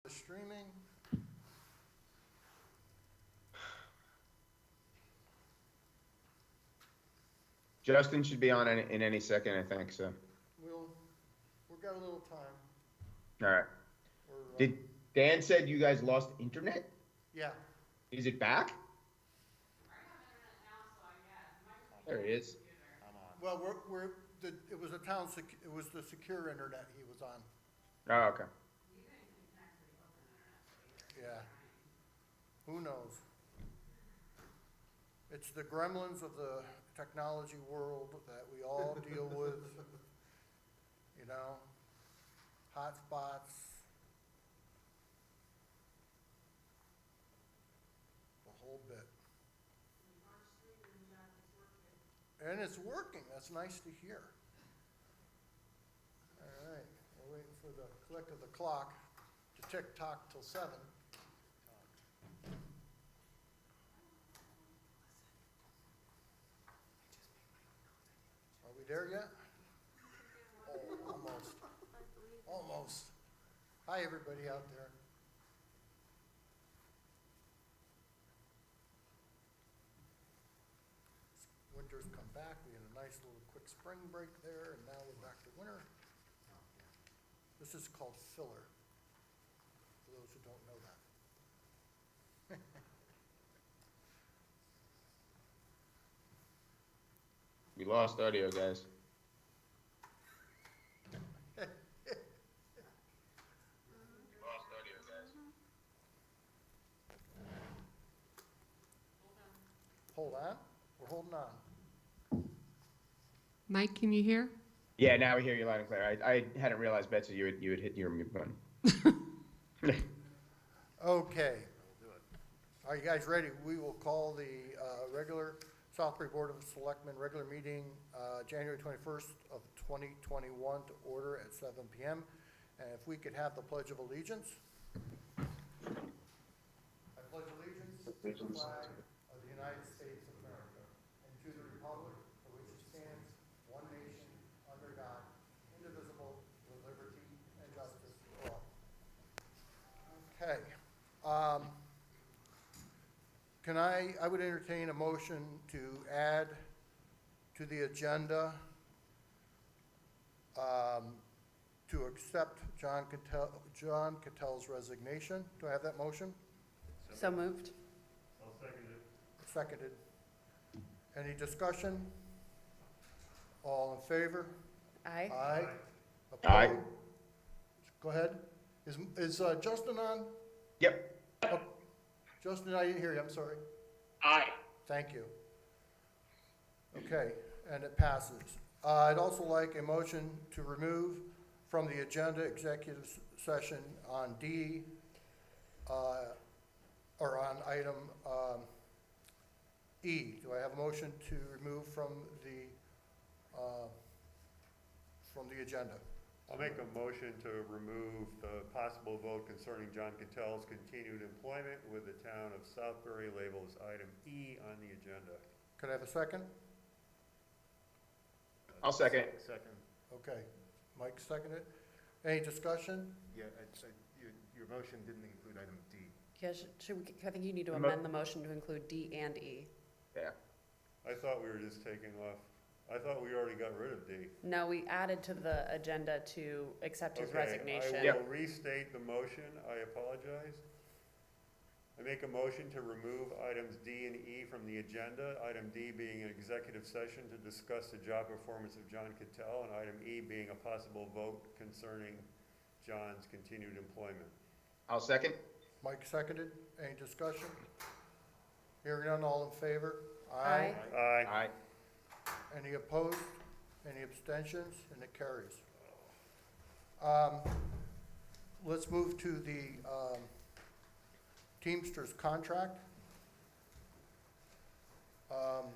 Streaming. Justin should be on in any second, I think, so. We've got a little time. All right. We're, Dan said you guys lost internet? yeah, Is it back? There he is. well, it was it was the secure internet he was on, Oh, okay. yeah. Who knows? It's the gremlins of the technology world that we all deal with, you know, hotspots, the whole bit. And it's working, that's nice to hear. All right, we're waiting for the click of the clock to tick-tock till 7. Are we there yet? Oh, almost. Almost. Hi, everybody out there. Winter's come back. We had a nice little quick spring break there, and now we're back to winter. This is called filler, for those who don't know that. We lost audio, guys. Hold on. We're holding on. Mike, can you hear? Yeah, now we hear you loud and clear. I hadn't realized, Betsy, you had hit your mute button. Okay. Are you guys ready? We will call the regular Southbury Board of Selectmen regular meeting January 21st of 2021 to order at 7 p.m. And if we could have the Pledge of Allegiance. I pledge allegiance to the flag of the United States of America and to the republic for which it stands, one nation, under God, indivisible, with liberty and justice for all. Okay. I would entertain a motion to add to the agenda to accept John Cattell's resignation. Do I have that motion? So moved. I'll second it. Seconded. Any discussion? All in favor? Aye. Aye. Aye. Opposed? Go ahead. Is Justin on? Yep. Oh, Justin, I didn't hear you, I'm sorry. Aye. Thank you. Okay, and it passes. I'd also like a motion to remove from the agenda executive session on D, or on item E. Do I have a motion to remove from the agenda? I'll make a motion to remove the possible vote concerning John Cattell's continued employment with the town of Southbury, labeled as item E on the agenda. Could I have a second? I'll second it. Second. Okay, Mike seconded. Any discussion? Yeah, your motion didn't include item D. Yeah, I think you need to amend the motion to include D and E. Yeah. I thought we were just taking off, I thought we already got rid of D. No, we added to the agenda to accept his Okay, resignation. I will restate the motion, I apologize. I make a motion to remove items D and E from the agenda, item D being an executive session to discuss the job performance of John Cattell, and item E being a possible vote concerning John's continued employment. I'll second. Mike seconded. Any discussion? Hearing none, all in favor? Aye. Aye. Aye. Any opposed? Any abstentions? And it carries. Let's move to the Teamsters contract. All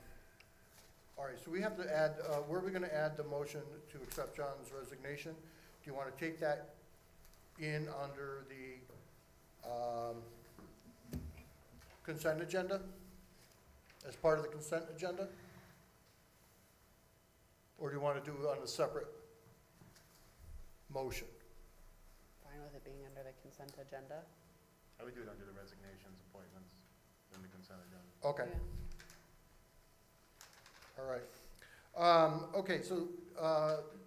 right, so we have to add, where are we going to add the motion to accept John's resignation? Do you want to take that in under the consent agenda? As part of the consent agenda? Or do you want to do it on a separate motion? Fine with with it being under the consent agenda. I would do it under the resignations, appointments, and the consent agenda. Okay, Yeah. all right. Okay, so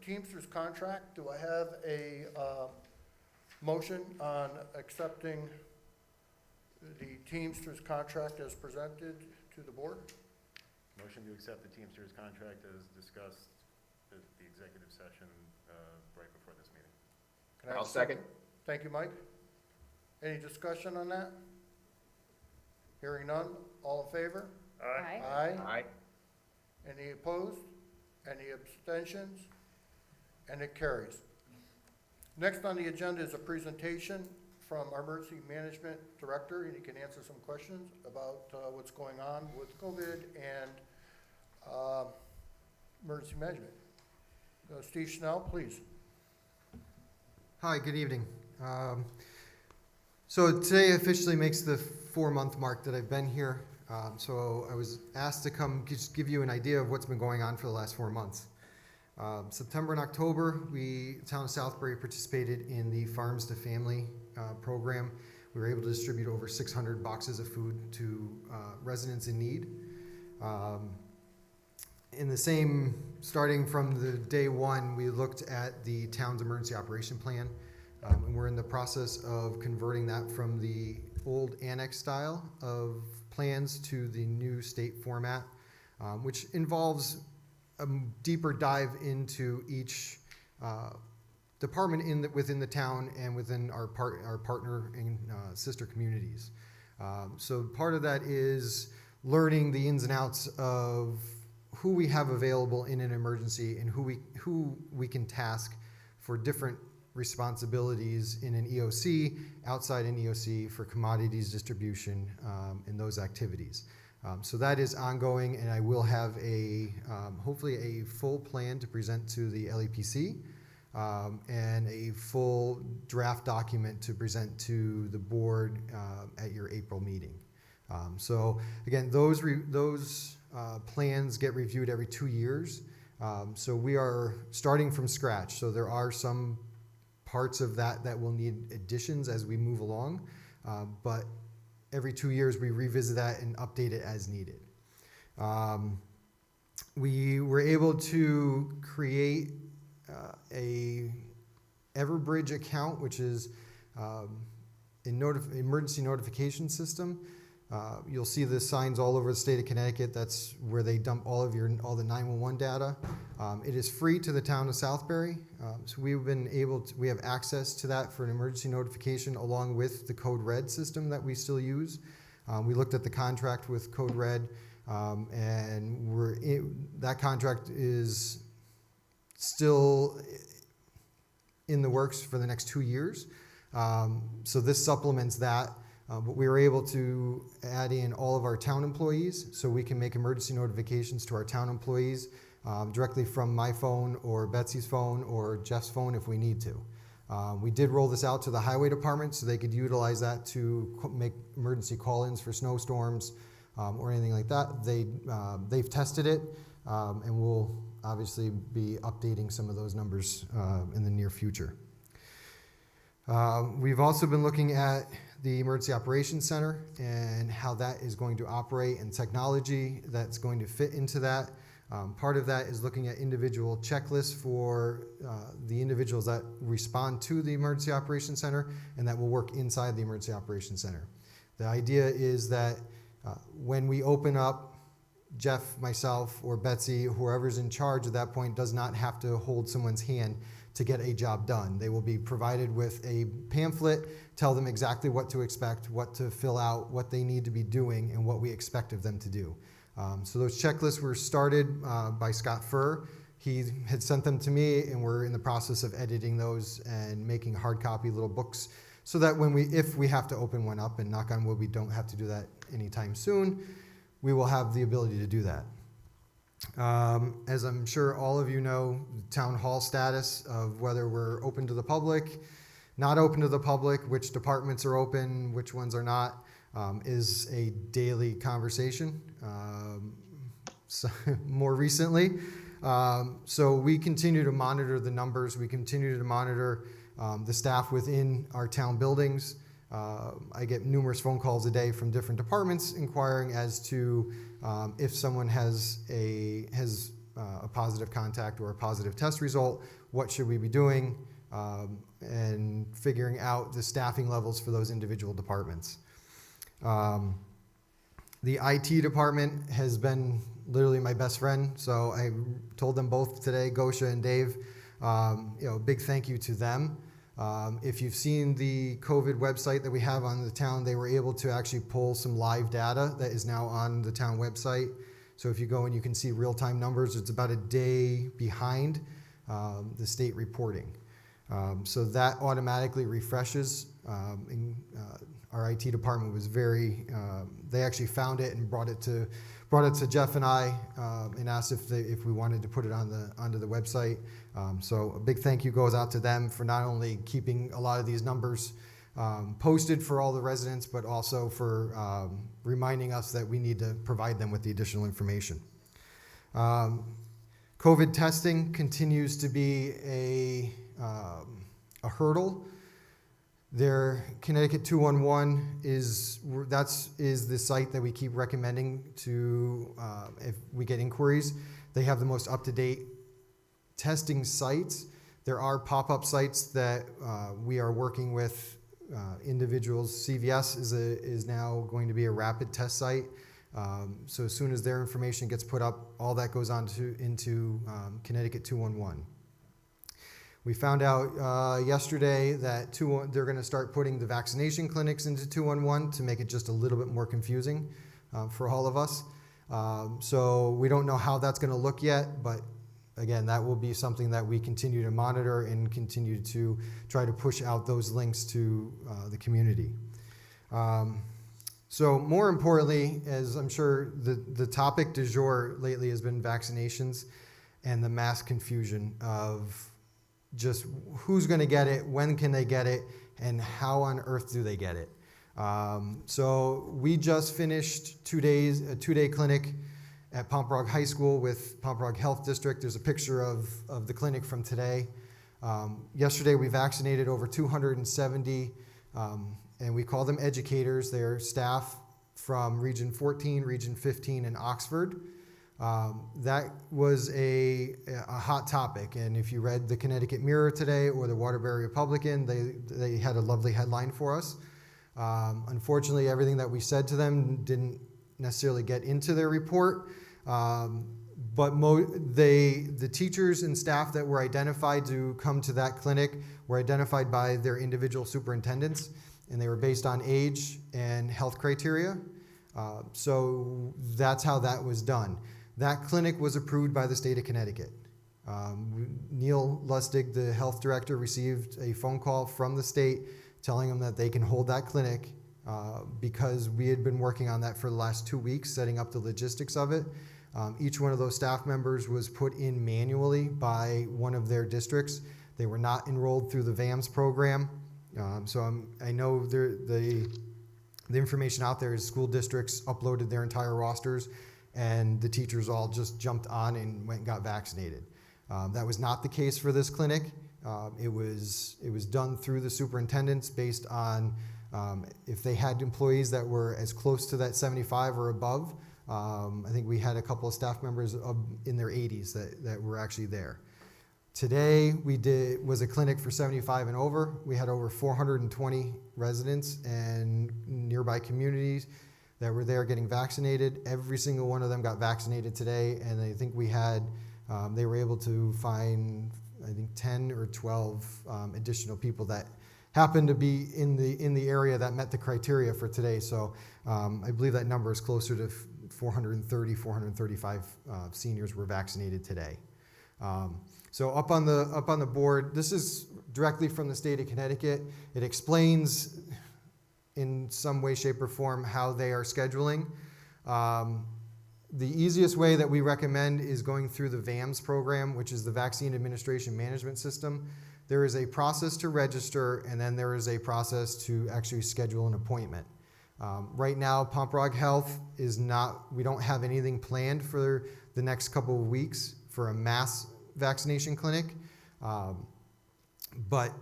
Teamsters contract, do I have a motion on accepting the Teamsters contract as presented to the board? Motion to accept the Teamsters contract as discussed at the executive session right before this meeting. Can I have I'll a second. Thank you, Mike. Any discussion on that? Hearing none, all in favor? Aye. Aye. Aye. Any opposed? Any abstentions? And it carries. Next on the agenda is a presentation from our Emergency Management Director, and he can answer some questions about what's going on with COVID and emergency management. Steve Schnell, please. Hi, good evening. So today officially makes the 4-month mark that I've been here. So I was asked to come just give you an idea of what's been going on for the last 4 months. September and October, Town of Southbury participated in the Farms to Family program. We were able to distribute over 600 boxes of food to residents in need. In the same, starting from the day one, we looked at the town's emergency operation plan, and we're in the process of converting that from the old annex style of plans to the new state format, which involves a deeper dive into each department within the town and within our partner and sister communities. So part of that is learning the ins and outs of who we have available in an emergency and who we can task for different responsibilities in an EOC, outside an EOC for commodities distribution, and those activities. So that is ongoing, and I will have hopefully a full plan to present to the LEPC, and a full draft document to present to the board at your April meeting. So again, those plans get reviewed every 2 years. So we are starting from scratch. So there are some parts of that will need additions as we move along, but every 2 years we revisit that and update it as needed. We were able to create a Everbridge account, which is an emergency notification system. You'll see the signs all over the state of Connecticut. That's where they dump all the 911 data. It is free to the town of Southbury. So we have access to that for an emergency notification along with the Code Red system that we still use. We looked at the contract with Code Red, and that contract is still in the works for the next 2 years. So this supplements that. But we were able to add in all of our town employees, so we can make emergency notifications to our town employees directly from my phone or Betsy's phone or Jeff's phone if we need to. We did roll this out to the highway department so they could utilize that to make emergency call-ins for snowstorms or anything like that. They've tested it, and we'll obviously be updating some of those numbers in the near future. We've also been looking at the Emergency Operations Center and how that is going to operate and technology that's going to fit into that. Part of that is looking at individual checklists for the individuals that respond to the Emergency Operations Center and that will work inside the Emergency Operations Center. The idea is that when we open up, Jeff, myself, or Betsy, whoever's in charge at that point does not have to hold someone's hand to get a job done. They will be provided with a pamphlet, tell them exactly what to expect, what to fill out, what they need to be doing, and what we expect of them to do. So those checklists were started by Scott Furr. He had sent them to me, and we're in the process of editing those and making hard copy little books so that if we have to open one up, and knock on wood, we don't have to do that anytime soon, we will have the ability to do that. As I'm sure all of you know, town hall status of whether we're open to the public, not open to the public, which departments are open, which ones are not, is a daily conversation. So more recently. So we continue to monitor the numbers. We continue to monitor the staff within our town buildings. I get numerous phone calls a day from different departments inquiring as to if someone has a positive contact or a positive test result, what should we be doing, and figuring out the staffing levels for those individual departments. The IT department has been literally my best friend, so I told them both today, Gosha and Dave, big thank you to them. If you've seen the COVID website that we have on the town, they were able to actually pull some live data that is now on the town website. So if you go and you can see real-time numbers, it's about a day behind the state reporting. So that automatically refreshes. Our IT department was they actually found it and brought it to Jeff and I, and asked if we wanted to put it onto the website. So a big thank you goes out to them for not only keeping a lot of these numbers posted for all the residents, but also for reminding us that we need to provide them with the additional information. COVID testing continues to be a hurdle. Their Connecticut 211 is the site that we keep recommending to if we get inquiries. They have the most up-to-date testing sites. There are pop-up sites that we are working with individuals. CVS is now going to be a rapid test site. So as soon as their information gets put up, all that goes on into Connecticut 211. We found out yesterday that they're going to start putting the vaccination clinics into 211 to make it just a little bit more confusing for all of us. So we don't know how that's going to look yet, but again, that will be something that we continue to monitor and continue to try to push out those links to the community. So more importantly, as I'm sure the topic du jour lately has been vaccinations and the mass confusion of just who's going to get it, when can they get it, and how on earth do they get it. So we just finished a two-day clinic at Pomperaug High School with Pomperaug Health District. There's a picture of the clinic from today. Yesterday we vaccinated over 270, and we call them educators. They're staff from Region 14, Region 15, and Oxford. That was a hot topic, and if you read the Connecticut Mirror today or the Waterbury Republican, they had a lovely headline for us. Unfortunately, everything that we said to them didn't necessarily get into their report, but the teachers and staff that were identified to come to that clinic were identified by their individual superintendents, and they were based on age and health criteria. So that's how that was done. That clinic was approved by the state of Connecticut. Neil Lustig, the health director, received a phone call from the state telling him that they can hold that clinic because we had been working on that for the last 2 weeks, setting up the logistics of it. Each one of those staff members was put in manually by one of their districts. They were not enrolled through the VAMS program. I know the information out there is school districts uploaded their entire rosters, and the teachers all just jumped on and went and got vaccinated. That was not the case for this clinic. It was done through the superintendents based on if they had employees that were as close to that 75 or above. I think we had a couple of staff members in their 80s that were actually there. Today was a clinic for 75 and over. We had over 420 residents and nearby communities that were there getting vaccinated. Every single one of them got vaccinated today, and I think they were able to find, I think, 10 or 12 additional people that happened to be in the area that met the criteria for today. So I believe that number is closer to 430, 435 seniors were vaccinated today. So up on the board, this is directly from the state of Connecticut. It explains in some way, shape, or form how they are scheduling. The easiest way that we recommend is going through the VAMS program, which is the Vaccine Administration Management System. There is a process to register, and then there is a process to actually schedule an appointment. Right now, Pomperaug Health we don't have anything planned for the next couple of weeks for a mass vaccination clinic. But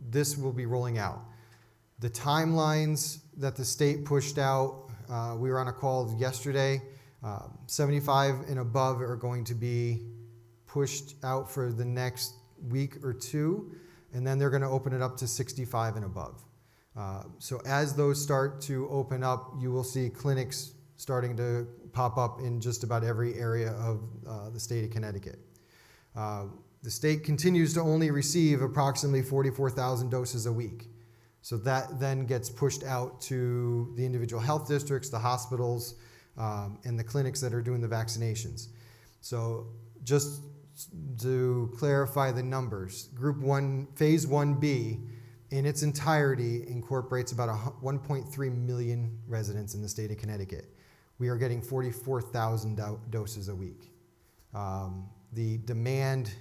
this will be rolling out. The timelines that the state pushed out, we were on a call yesterday. 75 and above are going to be pushed out for the next week or two, and then they're going to open it up to 65 and above. So as those start to open up, you will see clinics starting to pop up in just about every area of the state of Connecticut. The state continues to only receive approximately 44,000 doses a week. So that then gets pushed out to the individual health districts, the hospitals, and the clinics that are doing the vaccinations. So just to clarify the numbers, Group 1, Phase 1B, in its entirety incorporates about 1.3 million residents in the state of Connecticut. We are getting 44,000 doses a week. The demand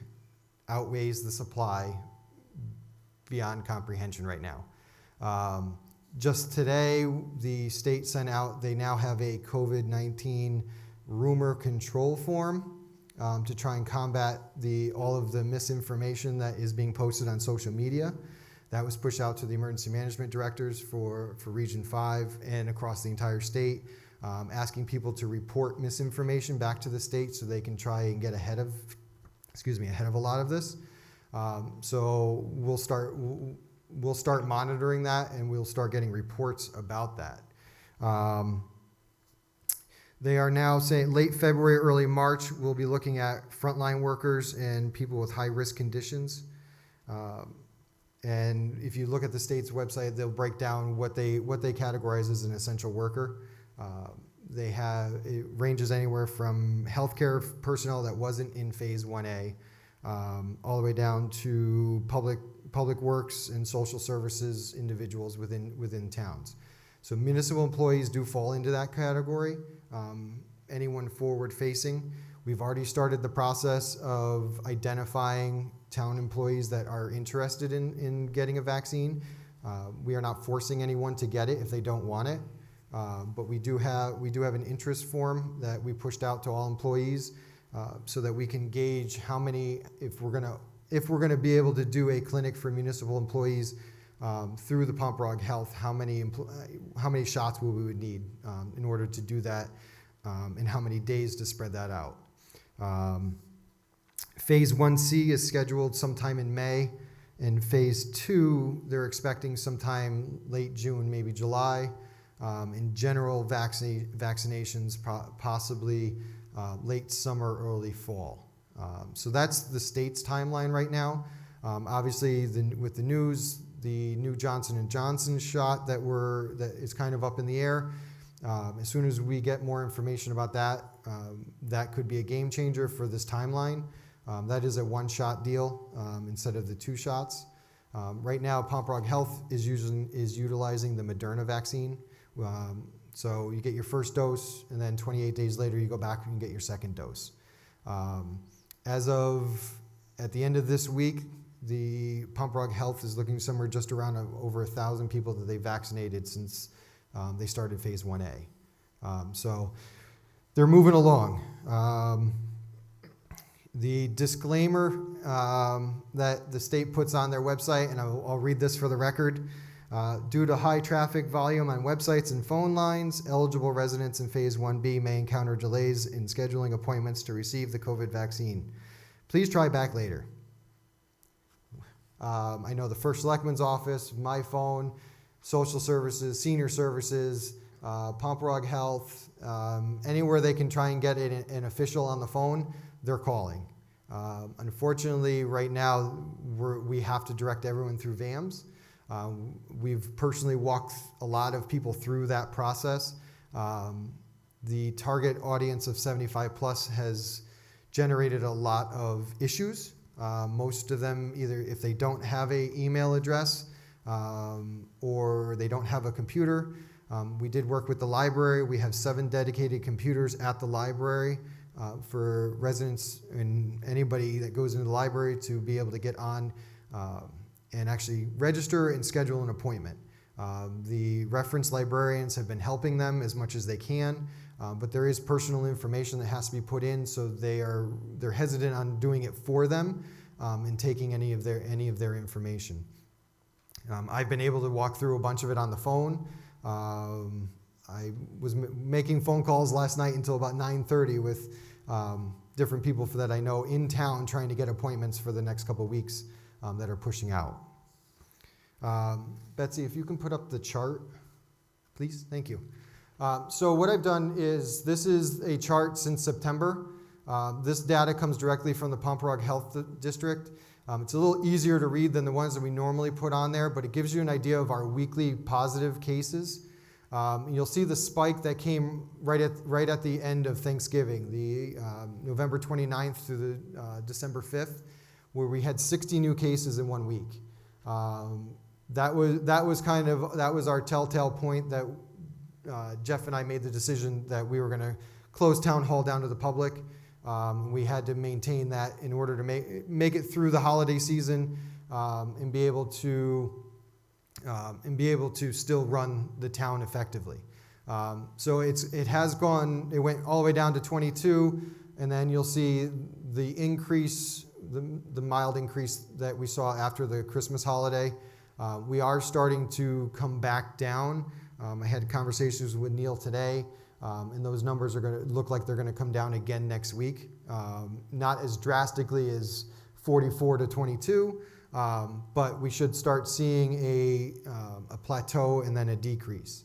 outweighs the supply beyond comprehension right now. Just today, the state sent out, they now have a COVID-19 rumor control form to try and combat all of the misinformation that is being posted on social media. That was pushed out to the emergency management directors for Region 5 and across the entire state, asking people to report misinformation back to the state so they can try and get ahead of a lot of this. So we'll start monitoring that, and we'll start getting reports about that. They are now saying late February, early March, we'll be looking at frontline workers and people with high-risk conditions. And if you look at the state's website, they'll break down what they categorize as an essential worker. It ranges anywhere from healthcare personnel that wasn't in Phase 1A, all the way down to public works and social services individuals within towns. So municipal employees do fall into that category. Anyone forward-facing. We've already started the process of identifying town employees that are interested in getting a vaccine. We are not forcing anyone to get it if they don't want it, but we do have an interest form that we pushed out to all employees so that we can gauge how many, if we're gonna be able to do a clinic for municipal employees through the Pomperaug Health, how many shots we would need in order to do that, and how many days to spread that out. Phase 1C is scheduled sometime in May, and Phase 2 they're expecting sometime late June, maybe July. In general vaccinations, possibly late summer, early fall. So that's the state's timeline right now. Obviously, with the news, the new Johnson & Johnson shot that is kind of up in the air. As soon as we get more information about that, that could be a game changer for this timeline. That is a one-shot deal instead of the 2 shots. Right now, Pomperaug Health is utilizing the Moderna vaccine. So you get your first dose, and then 28 days later, you go back and get your second dose. As of at the end of this week, the Pomperaug Health is looking somewhere just around over 1,000 people that they vaccinated since they started Phase 1A. So they're moving along. The disclaimer that the state puts on their website, and I'll read this for the record. Due to high traffic volume on websites and phone lines, eligible residents in Phase 1B may encounter delays in scheduling appointments to receive the COVID vaccine. Please try back later. I know the First Selectman's office, my phone, social services, senior services, Pomperaug Health, anywhere they can try and get an official on the phone, they're calling. Unfortunately, right now, we have to direct everyone through VAMS. We've personally walked a lot of people through that process. The target audience of 75 plus has generated a lot of issues. Most of them, either if they don't have an email address or they don't have a computer. We did work with the library. We have 7 dedicated computers at the library for residents and anybody that goes into the library to be able to get on and actually register and schedule an appointment. The reference librarians have been helping them as much as they can, but there is personal information that has to be put in, so they're hesitant on doing it for them and taking any of their information. I've been able to walk through a bunch of it on the phone. I was making phone calls last night until about 9:30 with different people that I know in town trying to get appointments for the next couple of weeks that are pushing out. Betsy, if you can put up the chart, please. Thank you. So what I've done is, this is a chart since September. This data comes directly from the Pomperaug Health District. It's a little easier to read than the ones that we normally put on there, but it gives you an idea of our weekly positive cases. You'll see the spike that came right at the end of Thanksgiving, the November 29th through the December 5th, where we had 60 new cases in 1 week. That was our telltale point that Jeff and I made the decision that we were going to close town hall down to the public. We had to maintain that in order to make it through the holiday season and be able to still run the town effectively. So it went all the way down to 22, and then you'll see the increase, the mild increase that we saw after the Christmas holiday. We are starting to come back down. I had conversations with Neil today, and those numbers are going to look like they're going to come down again next week. Not as drastically as 44 to 22, but we should start seeing a plateau and then a decrease.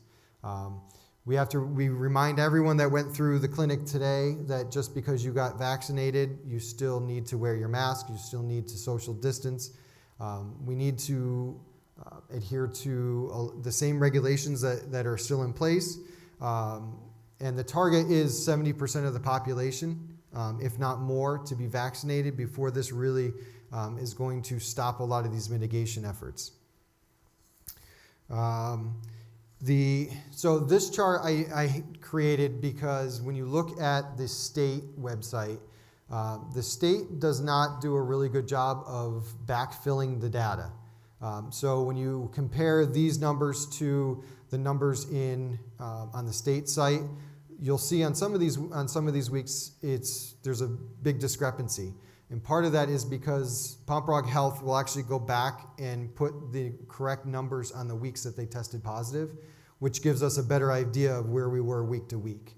We remind everyone that went through the clinic today that just because you got vaccinated, you still need to wear your mask, you still need to social distance. We need to adhere to the same regulations that are still in place. And the target is 70% of the population, if not more, to be vaccinated before this really is going to stop a lot of these mitigation efforts. So this chart I created because when you look at the state website, the state does not do a really good job of backfilling the data. So when you compare these numbers to the numbers on the state site, you'll see on some of these weeks there's a big discrepancy. And part of that is because Pomperaug Health will actually go back and put the correct numbers on the weeks that they tested positive, which gives us a better idea of where we were week to week.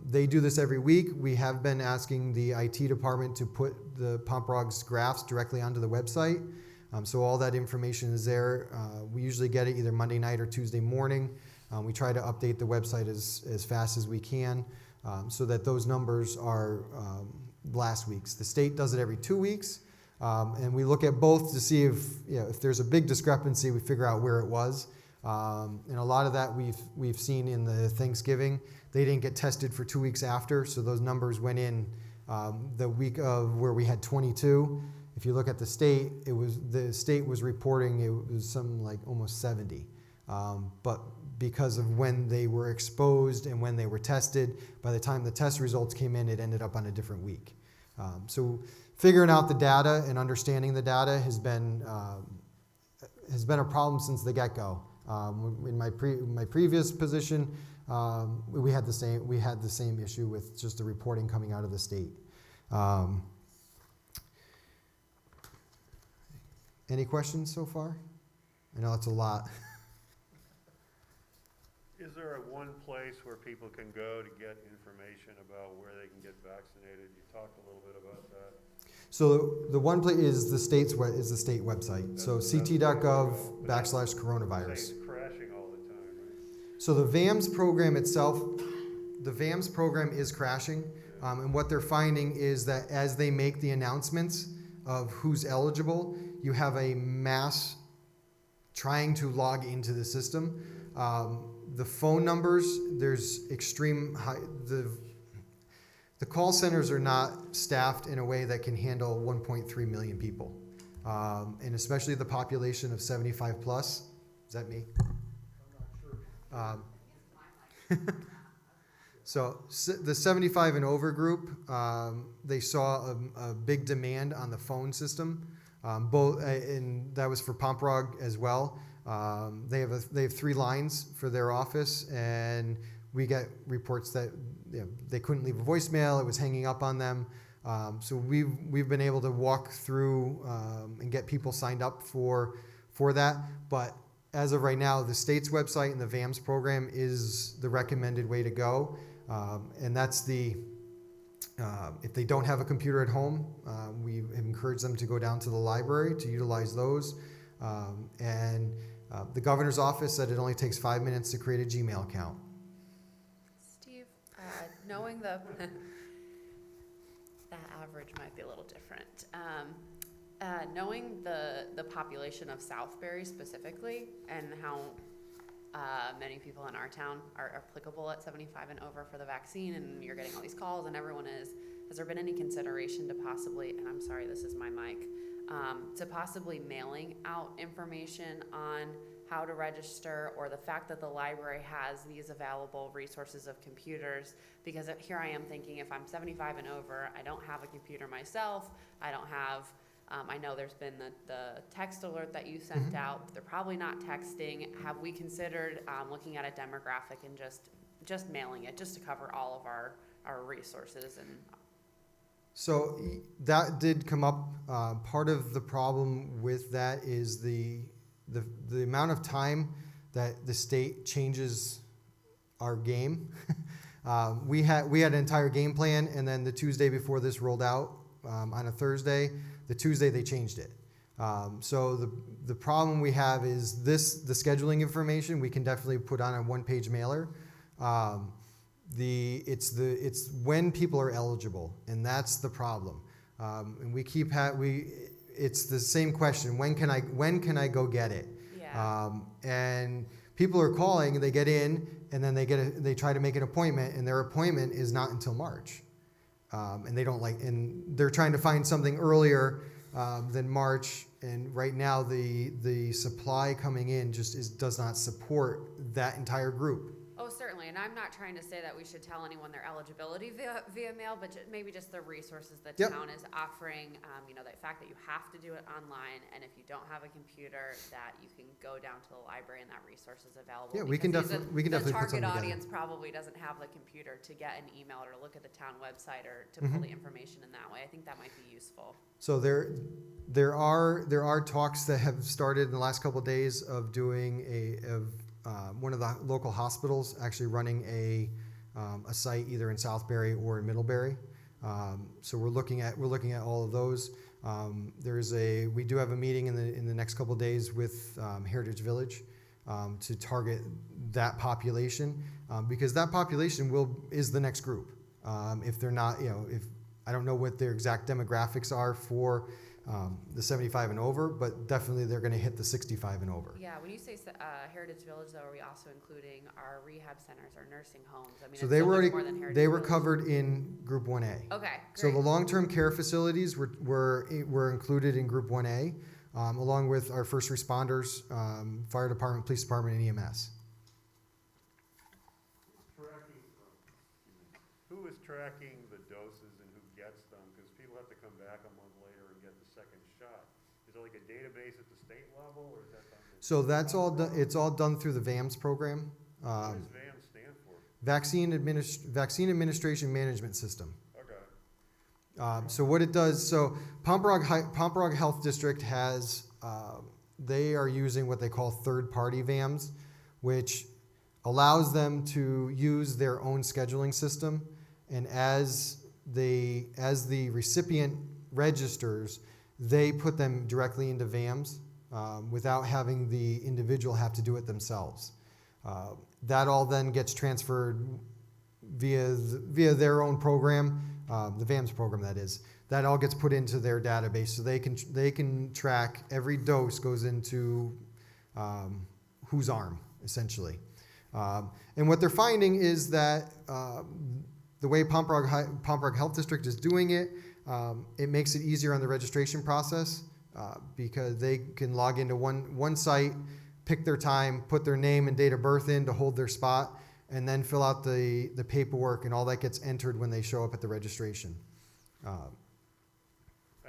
They do this every week. We have been asking the IT department to put the Pomperaug's graphs directly onto the website. So all that information is there. We usually get it either Monday night or Tuesday morning. We try to update the website as fast as we can so that those numbers are last week's. The state does it every 2 weeks, and we look at both to see if there's a big discrepancy, we figure out where it was. And a lot of that we've seen in the Thanksgiving. They didn't get tested for 2 weeks after, so those numbers went in the week of where we had 22. If you look at the state was reporting it was something like almost 70. But because of when they were exposed and when they were tested, by the time the test results came in, it ended up on a different week. So figuring out the data and understanding the data has been a problem since the get-go. In my previous position, we had the same issue with just the reporting coming out of the state. Any questions so far? I know that's a lot. Is there one place where people can go to get information about where they can get vaccinated? You talked a little bit about that. So the one place is the state website. So ct.gov/coronavirus. It's crashing all the time, right? So the VAMS program itself, the VAMS program is crashing. And what they're finding is that as they make the announcements of who's eligible, you have a mass trying to log into the system. The phone numbers, there's extreme high, the call centers are not staffed in a way that can handle 1.3 million people. And especially the population of 75 plus. Is that me? I'm not sure. So the 75 and over group, they saw a big demand on the phone system, and that was for Pomperaug as well. They have 3 lines for their office, and we get reports that they couldn't leave a voicemail; it was hanging up on them. So we've been able to walk through and get people signed up for for that. But as of right now, the state's website and the VAMS program is the recommended way to go. And that's if they don't have a computer at home, we encourage them to go down to the library to utilize those. The governor's office said it only takes 5 minutes to create a Gmail account. Steve, knowing the average might be a little different. Knowing the population of Southbury specifically and how many people in our town are applicable at 75 and over for the vaccine, and you're getting all these calls and everyone is, has there been any consideration to possibly, and I'm sorry, this is my mic, to possibly mailing out information on how to register, or the fact that the library has these available resources of computers? Because here I am thinking, if I'm 75 and over, I don't have a computer myself, I don't have, I know there's been the text alert that you sent out, but they're probably not texting. Have we considered looking at a demographic and just mailing it, just to cover all of our resources? And So that did come up. Part of the problem with that is the amount of time that the state changes our game. We had an entire game plan, and then the Tuesday before this rolled out on a Thursday, the Tuesday they changed it. So the problem we have is the scheduling information we can definitely put on a one-page mailer. It's when people are eligible, and that's the problem. And we keep it's the same question: when can I go get it? yeah, And people are calling, and they get in, and then they try to make an appointment, and their appointment is not until March. And they're trying to find something earlier than March. And right now, the supply coming in does not support that entire group. oh, certainly. And I'm not trying to say that we should tell anyone their eligibility via mail, but maybe just the resources the Yep. town is offering. The fact that you have to do it online, and if you don't have a computer, that you can go down to the library and that resource is available. Yeah, we can Because definitely put the something target together. audience probably doesn't have the computer to get an email or to look at the town website or to pull the information in that way. I think that might be useful. So there are talks that have started in the last couple of days of doing one of the local hospitals actually running a site either in Southbury or in Middlebury. So we're looking at all of those. We do have a meeting in the next couple of days with Heritage Village to target that population, because that population is the next group. If they're not, if I don't know what their exact demographics are for the 75 and over, but definitely they're going to hit the 65 and over. Yeah, when you say Heritage Village, though, are we also including our rehab centers, our nursing homes? I mean, So it's they so were much more than Heritage they were Village. covered in Group 1A. Okay, So the great. long-term care facilities were included in Group 1A, along with our first responders, fire department, police department, and EMS. Who is tracking the doses and who gets them? Because people have to come back a month later and get the second shot. Is it like a database at the state level, or is that done? So that's all done. It's all done through the VAMS program, What does VAM stand for? Vaccine Administration Management System. Okay. So what it does, so Pomperaug Health District has, they are using what they call third-party VAMs, which allows them to use their own scheduling system. And as the recipient registers, they put them directly into VAMs without having the individual have to do it themselves. That all then gets transferred via their own program, the VAMS program that is. That all gets put into their database, so they can track every dose goes into whose arm, essentially. And what they're finding is that the way Pomperaug Health District is doing it, it makes it easier on the registration process because they can log into one site, pick their time, put their name and date of birth in to hold their spot, and then fill out the paperwork, and all that gets entered when they show up at the registration. I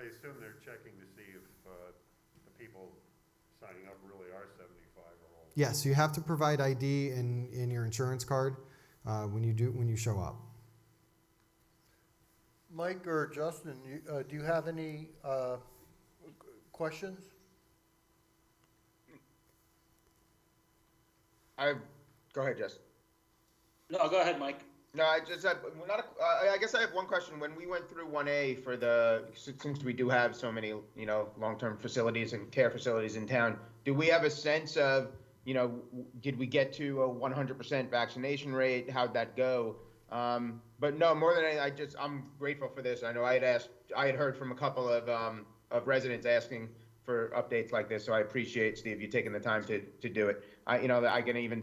assume they're checking to see if the people signing up really are 75 or older. Yes, you have to provide ID in your insurance card when you show up. Mike or Justin, do you have any questions? Go ahead, Jess. No, go ahead, Mike. No, I just had, I guess I have one question. When we went through 1A for since we do have so many, long-term facilities and care facilities in town, do we have a sense of, did we get to a 100% vaccination rate? How'd that go? But no, more than anything, I'm grateful for this. I know I had heard from a couple of residents asking for updates like this, so I appreciate, Steve, you taking the time to do it. I can even,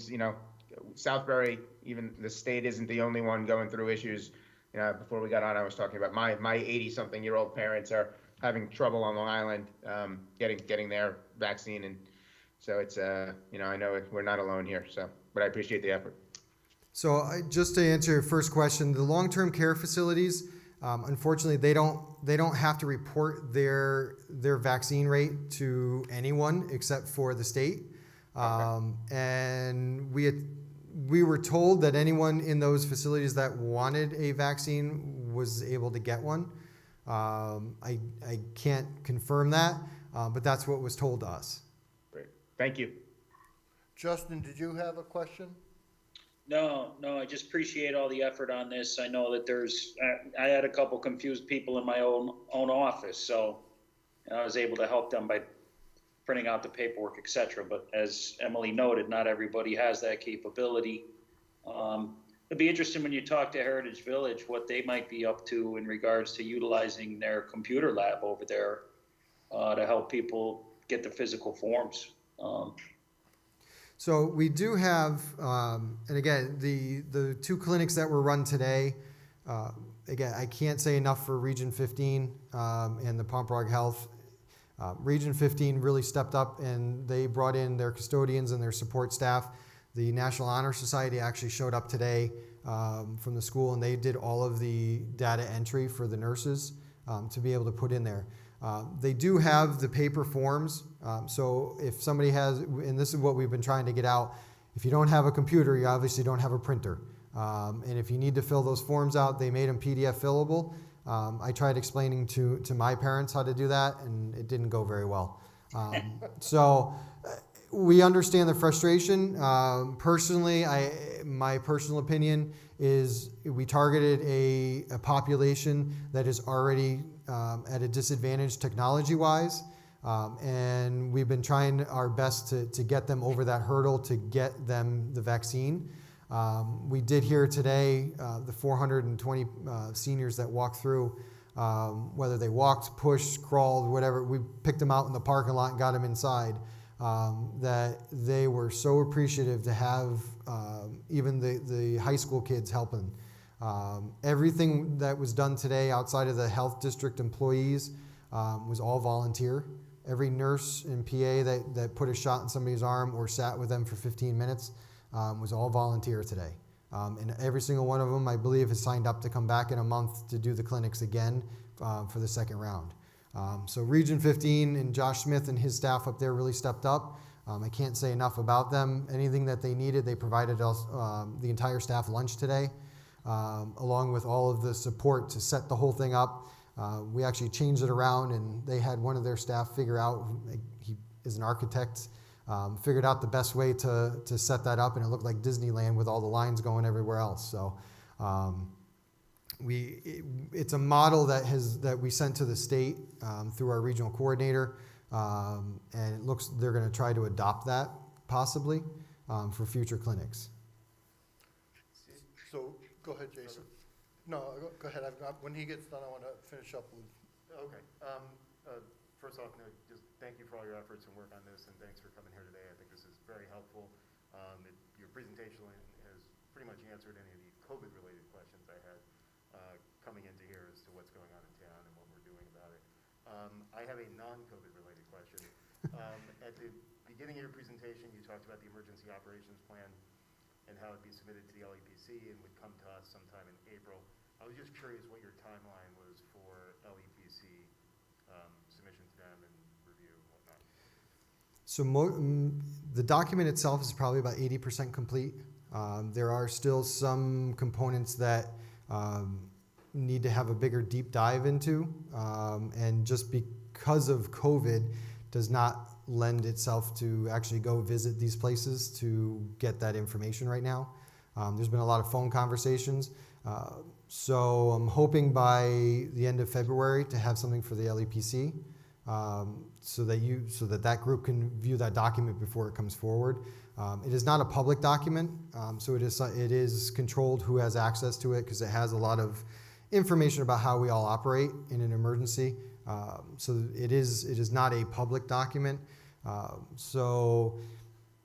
Southbury, even the state isn't the only one going through issues. Before we got on, I was talking about my 80-something-year-old parents are having trouble on Long Island getting their vaccine, and so it's I know we're not alone here. So, but I appreciate the effort. So just to answer your first question, the long-term care facilities, unfortunately, they don't have to report their vaccine rate to anyone except for the state. And we were told that anyone in those facilities that wanted a vaccine was able to get one. I can't confirm that, but that's what was told to us. Great. Thank you. Justin, did you have a question? No, I just appreciate all the effort on this. I know that I had a couple confused people in my own office, so I was able to help them by printing out the paperwork, etc. But as Emily noted, not everybody has that capability. It'd be interesting when you talk to Heritage Village, what they might be up to in regards to utilizing their computer lab over there to help people get the physical forms. So we do have, and again, the two clinics that were run today, again, I can't say enough for Region 15 and the Pomperaug Health. Region 15 really stepped up and they brought in their custodians and their support staff. The National Honor Society actually showed up today from the school, and they did all of the data entry for the nurses to be able to put in there. They do have the paper forms, so if somebody has, and this is what we've been trying to get out, if you don't have a computer, you obviously don't have a printer. And if you need to fill those forms out, they made them PDF fillable. I tried explaining to my parents how to do that, and it didn't go very well. So we understand the frustration. Personally, my personal opinion is we targeted a population that is already at a disadvantage technology-wise, and we've been trying our best to get them over that hurdle to get them the vaccine. We did hear today the 420 seniors that walked through, whether they walked, pushed, crawled, whatever, we picked them out in the parking lot and got them inside, that they were so appreciative to have even the high school kids helping. Everything that was done today outside of the health district employees was all volunteer. Every nurse and PA that put a shot in somebody's arm or sat with them for 15 minutes was all volunteer today. And every single one of them, I believe, has signed up to come back in a month to do the clinics again for the second round. So Region 15 and Josh Smith and his staff up there really stepped up. I can't say enough about them. Anything that they needed, they provided us, the entire staff lunch today, along with all of the support to set the whole thing up. We actually changed it around, and they had one of their staff figure out, he is an architect, figured out the best way to set that up, and it looked like Disneyland with all the lines going everywhere else. So it's a model that we sent to the state through our regional coordinator, and it looks they're going to try to adopt that possibly for future clinics. So, go ahead, Jason. No, go ahead. When he gets done, I want to finish up with. Okay. First off, just thank you for all your efforts and work on this, and thanks for coming here today. I think this is very helpful. Your presentation has pretty much answered any of the COVID-related questions I had coming into here as to what's going on in town and what we're doing about it. I have a non-COVID-related question. At the beginning of your presentation, you talked about the emergency operations plan and how it'd be submitted to the LEPC and would come to us sometime in April. I was just curious what your timeline was for LEPC submission to them and review and whatnot. So the document itself is probably about 80% complete. There are still some components that need to have a bigger deep dive into, and just because of COVID does not lend itself to actually go visit these places to get that information right now. There's been a lot of phone conversations. So I'm hoping by the end of February to have something for the LEPC, so that group can view that document before it comes forward. It is not a public document, so it is controlled who has access to it, because it has a lot of information about how we all operate in an emergency. So it is not a public document. So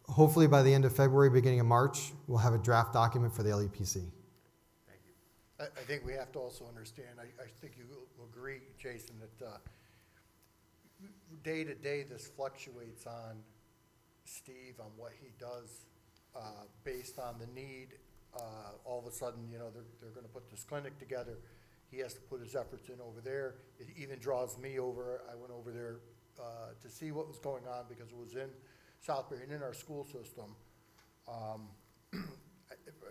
hopefully by the end of February, beginning of March, we'll have a draft document for the LEPC. Thank you. I think we have to also understand, I think you will agree, Jason, that day to day this fluctuates on Steve, on what he does, based on the need. All of a sudden, they're gonna put this clinic together. He has to put his efforts in over there. It even draws me over. I went over there to see what was going on, because it was in Southbury and in our school system.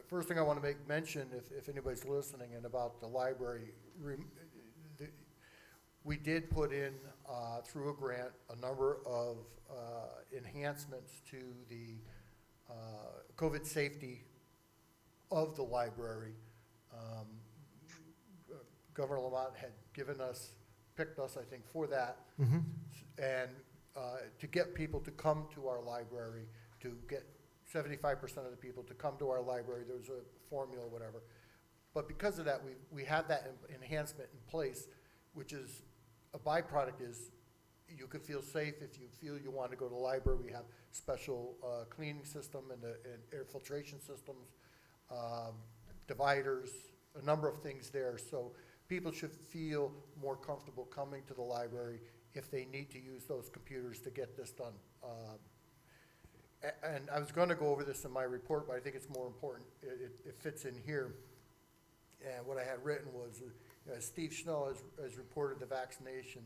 First thing I want to make mention, if anybody's listening, and about the library, we did put in, through a grant, a number of enhancements to the COVID safety of the library. Governor Lamont had picked us, I think, for that. Mm-hmm. And to get people to come to our library, to get 75% of the people to come to our library, there was a formula, whatever. But because of that, we have that enhancement in place, which is a byproduct is you could feel safe if you feel you want to go to the library. We have special cleaning system and air filtration systems, dividers, a number of things there. So people should feel more comfortable coming to the library if they need to use those computers to get this done. And I was going to go over this in my report, but I think it's more important. It fits in here. And what I had written was, as Steve Schnell has reported, the vaccination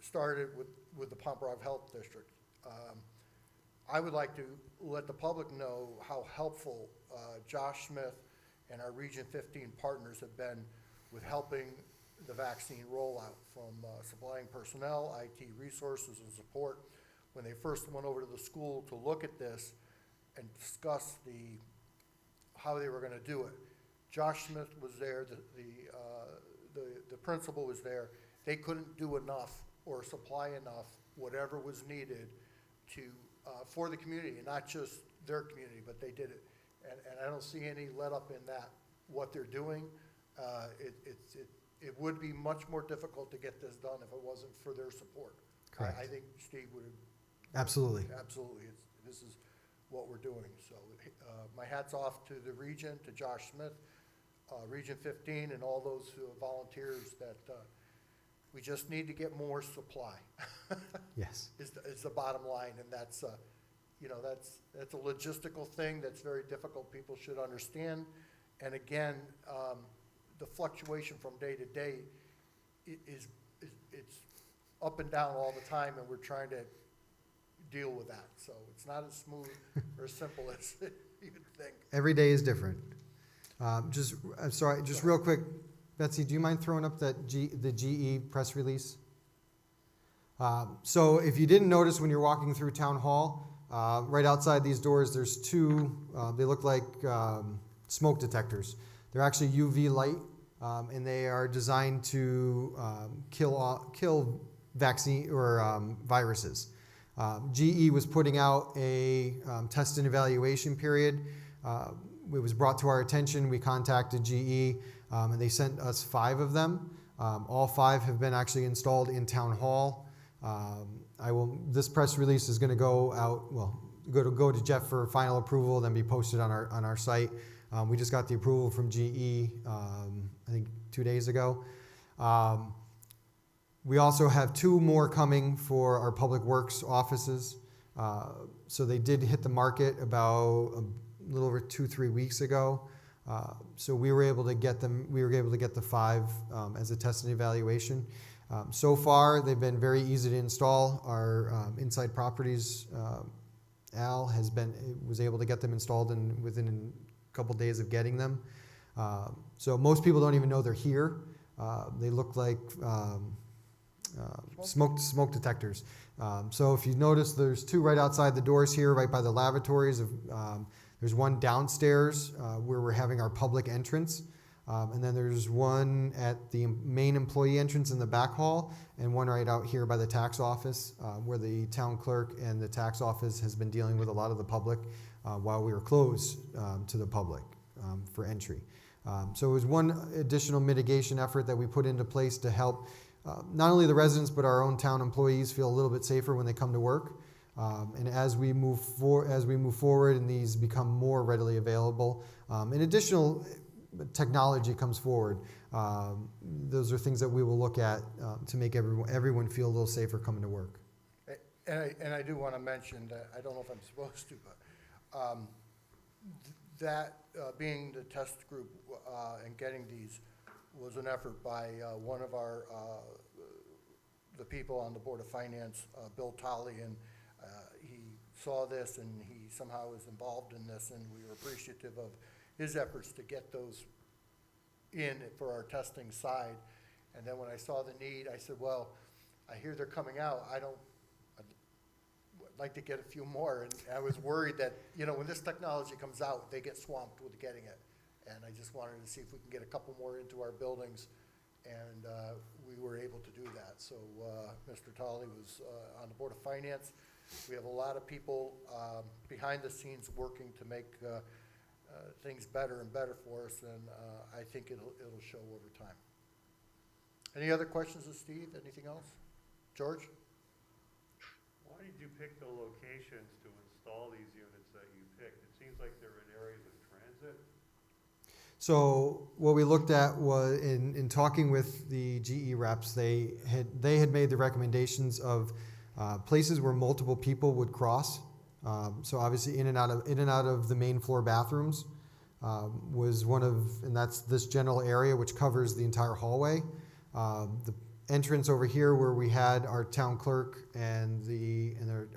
started with the Pomperaug Health District. I would like to let the public know how helpful Josh Smith and our Region 15 partners have been with helping the vaccine rollout, from supplying personnel, IT resources, and support. When they first went over to the school to look at this and discuss how they were going to do it, Josh Smith was there, the principal was there. They couldn't do enough or supply enough, whatever was needed for the community, and not just their community, but they did it. And I don't see any let up in that, what they're doing. It would be much more difficult to get this done if it wasn't for their support. Correct. I think Steve would have. Absolutely. Absolutely. This is what we're doing. So my hat's off to the region, to Josh Smith, Region 15, and all those volunteers that we just need to get more supply. Yes. Is the bottom line, and that's that's a logistical thing that's very difficult. People should understand. And again, the fluctuation from day to day it's up and down all the time, and we're trying to deal with that. So it's not as smooth or as simple as you would think. Every day is different. Just real quick, Betsy, do you mind throwing up the GE press release? So if you didn't notice when you're walking through Town Hall, right outside these doors, there's two, they look like smoke detectors. They're actually UV light, and they are designed to kill vaccine or viruses. GE was putting out a test and evaluation period. It was brought to our attention. We contacted GE, and they sent us 5 of them. All 5 have been actually installed in Town Hall. This press release is going to go out. Well, go to Jeff for final approval, then be posted on our site. We just got the approval from GE, I think 2 days ago. We also have 2 more coming for our public works offices. So they did hit the market about a little over 2-3 weeks ago. So we were able to get them. We were able to get the 5 as a test and evaluation. So far, they've been very easy to install. Our Inside Properties, Al was able to get them installed within a couple days of getting them. So most people don't even know they're here. They look like smoke detectors. So if you notice, there's two right outside the doors here, right by the lavatories. There's one downstairs where we're having our public entrance. And then there's one at the main employee entrance in the back hall, and one right out here by the tax office, where the town clerk and the tax office has been dealing with a lot of the public while we were closed to the public for entry. So it was one additional mitigation effort that we put into place to help not only the residents but our own town employees feel a little bit safer when they come to work. And as we move forward and these become more readily available, and additional technology comes forward, those are things that we will look at to make everyone feel a little safer coming to work. And I do want to mention that, I don't know if I'm supposed to, but that being the test group and getting these was an effort by one of our, the people on the Board of Finance, Bill Tolley, and he saw this and he somehow was involved in this, and we were appreciative of his efforts to get those in for our testing side. And then when I saw the need, I said, well, I hear they're coming out. I'd like to get a few more. And I was worried that, when this technology comes out, they get swamped with getting it. And I just wanted to see if we can get a couple more into our buildings. And we were able to do that. So Mr. Tolley was on the Board of Finance. We have a lot of people behind the scenes working to make things better and better for us, and I think it'll show over time. Any other questions of Steve? Anything else? George? Why did you pick the locations to install these units that you picked? It seems like they're in areas of transit. So what we looked at was in talking with the GE reps, they had made the recommendations of places where multiple people would cross. So obviously in and out of the main floor bathrooms was one of, and that's this general area which covers the entire hallway. The entrance over here where we had our town clerk and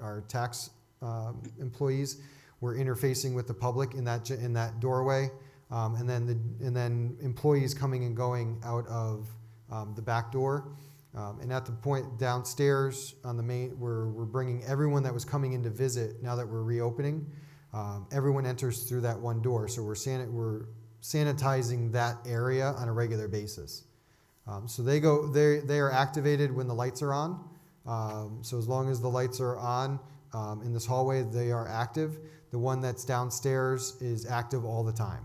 our tax employees were interfacing with the public in that doorway, and then employees coming and going out of the back door. And at the point downstairs on the main, we're bringing everyone that was coming in to visit. Now that we're reopening, everyone enters through that one door. So we're sanitizing that area on a regular basis. So they are activated when the lights are on. So as long as the lights are on in this hallway, they are active. The one that's downstairs is active all the time.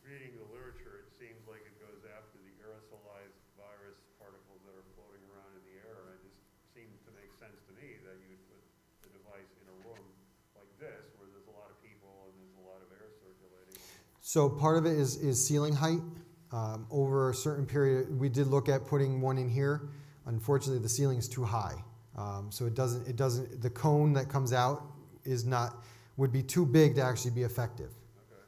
Reading the literature, it seems like it goes after the aerosolized virus particles that are floating around in the air. And it just seemed to make sense to me that you would put the device in a room like this where there's a lot of people and there's a lot of air circulating. So part of it is ceiling height. Over a certain period, we did look at putting one in here. Unfortunately, the ceiling is too high. So it doesn't, the cone that comes out would be too big to actually be effective. Okay.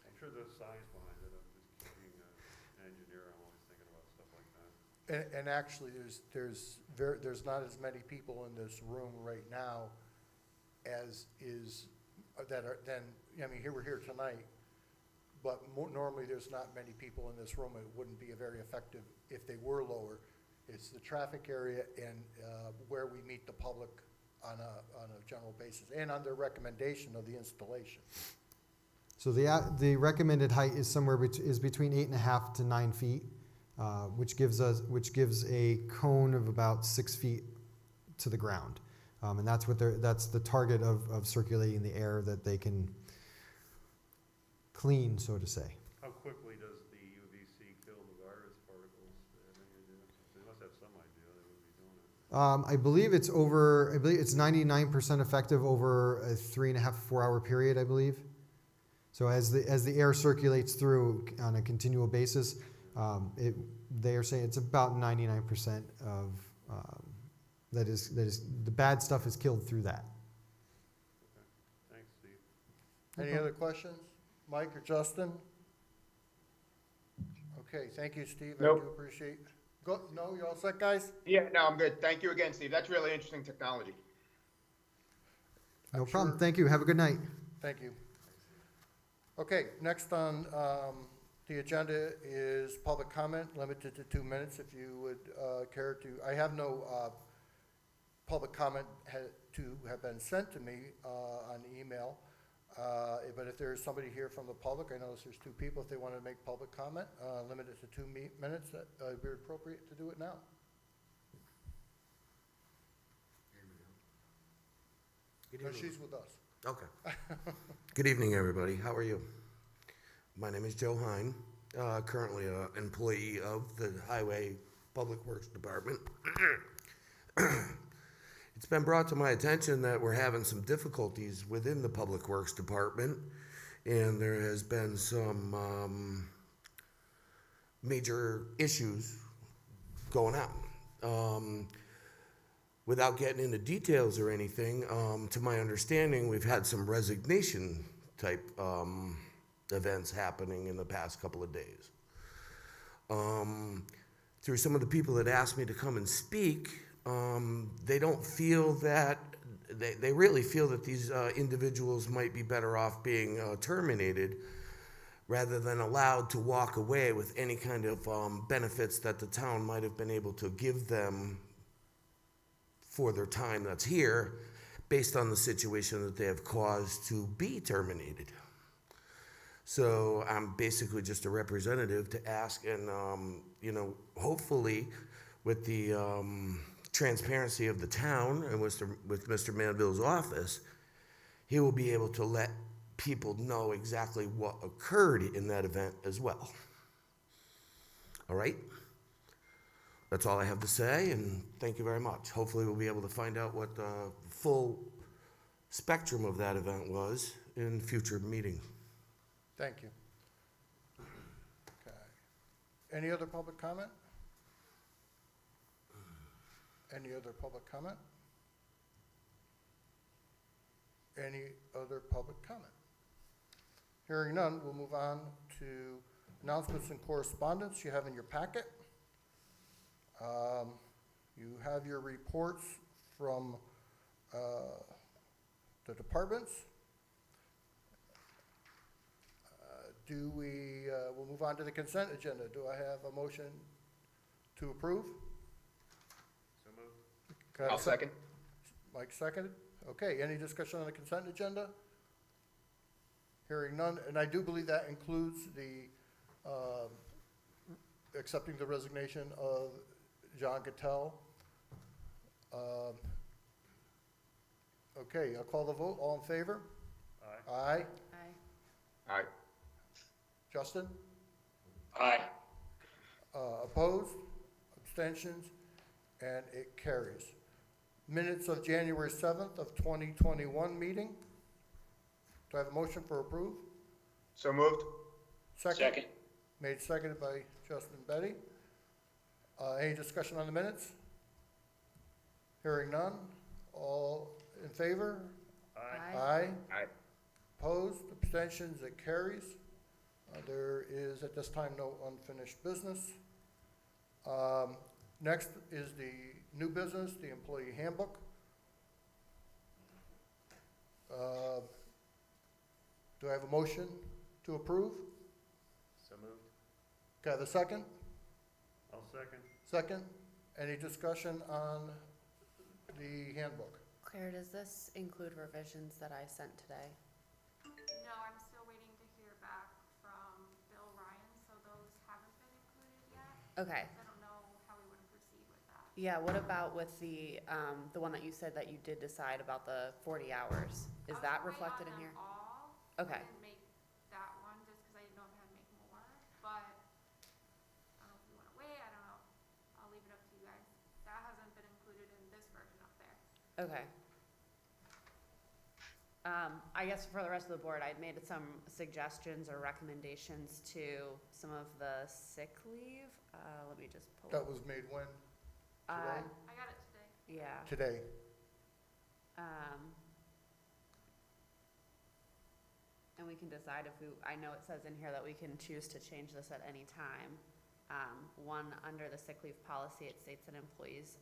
I'm sure there's science behind it. I'm just being an engineer. I'm always thinking about stuff like that. And actually, there's not as many people in this room right now as is, here we're here tonight, but normally there's not many people in this room. It wouldn't be very effective if they were lower. It's the traffic area and where we meet the public on a general basis and on their recommendation of the installation. So the recommended height is is between 8.5 to 9 feet, which gives a cone of about 6 feet to the ground, and that's the target of circulating the air that they can clean, so to say. How quickly does the UVC kill the virus particles? They must have some idea they would be doing it. I believe it's 99% effective over a 3.5 to 4 hour period, I believe. So as the air circulates through on a continual basis, they are saying it's about 99% of that is the bad stuff is killed through that. Okay. Thanks, Steve. Any other questions? Mike or Justin? Okay, thank you, Steve. Nope. I do appreciate. No, you all set, guys? Yeah, no, I'm good. Thank you again, Steve. That's really interesting technology. No I'm problem. sure. Thank you. Have a good night. Thank you. Okay, next on The agenda is public comment, limited to 2 minutes if you would care to. I have no public comment to have been sent to me on email, but if there's somebody here from the public, I notice there's 2 people, if they want to make public comment, limited to 2 minutes, that would be appropriate to do it now. Good No, evening. she's with us. Okay. Good evening, everybody. How are you? My name is Joe Hine, currently an employee of the Highway Public Works Department. It's been brought to my attention that we're having some difficulties within the Public Works Department, and there has been some major issues going on. Without getting into details or anything, to my understanding, we've had some resignation type events happening in the past couple of days. Through some of the people that asked me to come and speak, they don't feel that, they really feel that these individuals might be better off being terminated rather than allowed to walk away with any kind of benefits that the town might have been able to give them for their time that's here, based on the situation that they have caused to be terminated. So I'm basically just a representative to ask, and hopefully with the transparency of the town and with Mr. Manville's office, he will be able to let people know exactly what occurred in that event as well. All right? That's all I have to say, and thank you very much. Hopefully we'll be able to find out what the full spectrum of that event was in future meetings. Thank you. Okay. Any other public comment? Any other public comment? Any other public comment? Hearing none, we'll move on to announcements and correspondence you have in your packet. You have your reports from the departments. We'll move on to the consent agenda. Do I have a motion to approve? So moved. Can I have a I'll second. Mike seconded. Okay, any discussion on the consent agenda? Hearing none, and I do believe that includes the accepting the resignation of John Gattell. Okay, I'll call the vote. All in favor? Aye. Aye. Aye. Aye. Justin? Aye. Opposed? Abstentions? And it carries. Minutes of January 7th of 2021 meeting. Do I have a motion for approve? So moved. Second. Made seconded by Justin Betty. Any discussion on the minutes? Hearing none. All in favor? Aye. Aye. Aye. Opposed? Abstentions? It carries. There is at this time no unfinished business. Next is the new business, the employee handbook. Do I have a motion to approve? So moved. Can I have a second? I'll second. Second. Any discussion on the handbook? Claire, does this include revisions that I sent today? No, I'm still waiting to hear back from Bill Ryan, so those haven't been included yet. Okay. I don't know how we want to proceed with that. Yeah, what about with the one that you said that you did decide about the 40 hours? Is that reflected in here? Okay. I didn't make that one just because I didn't know if I had to make more, but I don't know if you want to wait, I don't know. I'll leave it up to you guys. That hasn't been included in this version up there. Okay. I guess for the rest of the board, I'd made some suggestions or recommendations to some of the sick leave. Let me just pull. That was made when? Uh, I got it today. yeah. Today. And we can decide if I know it says in here that we can choose to change this at any time. One, under the sick leave policy, it states that employees,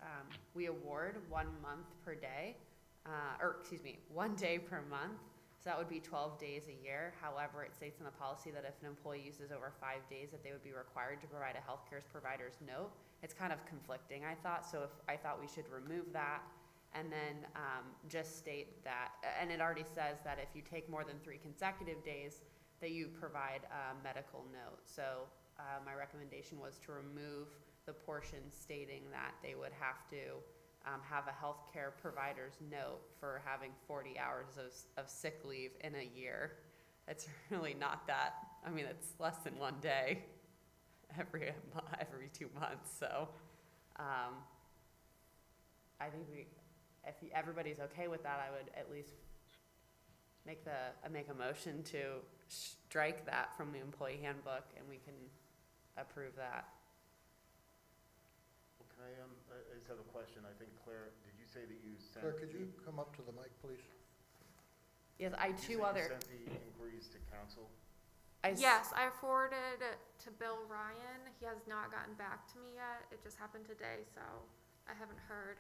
we award 1 month per day, 1 day per month. So that would be 12 days a year. However, it states in the policy that if an employee uses over 5 days, that they would be required to provide a healthcare provider's note. It's kind of conflicting, I thought, so I thought we should remove that and then just state that, and it already says that if you take more than 3 consecutive days, that you provide a medical note. So my recommendation was to remove the portion stating that they would have to have a healthcare provider's note for having 40 hours of sick leave in a year. It's really not that, I mean, it's less than 1 day every 2 months, so I think if everybody's okay with that, I would at least make a motion to strike that from the employee handbook, and we can approve that. Well, can I just have a question. I think Claire, did you say that you sent? Claire, could you come up to the mic, please? Yes, Did you say you sent the inquiries to council? Yes, I forwarded it to Bill Ryan. He has not gotten back to me yet. It just happened today, so I haven't heard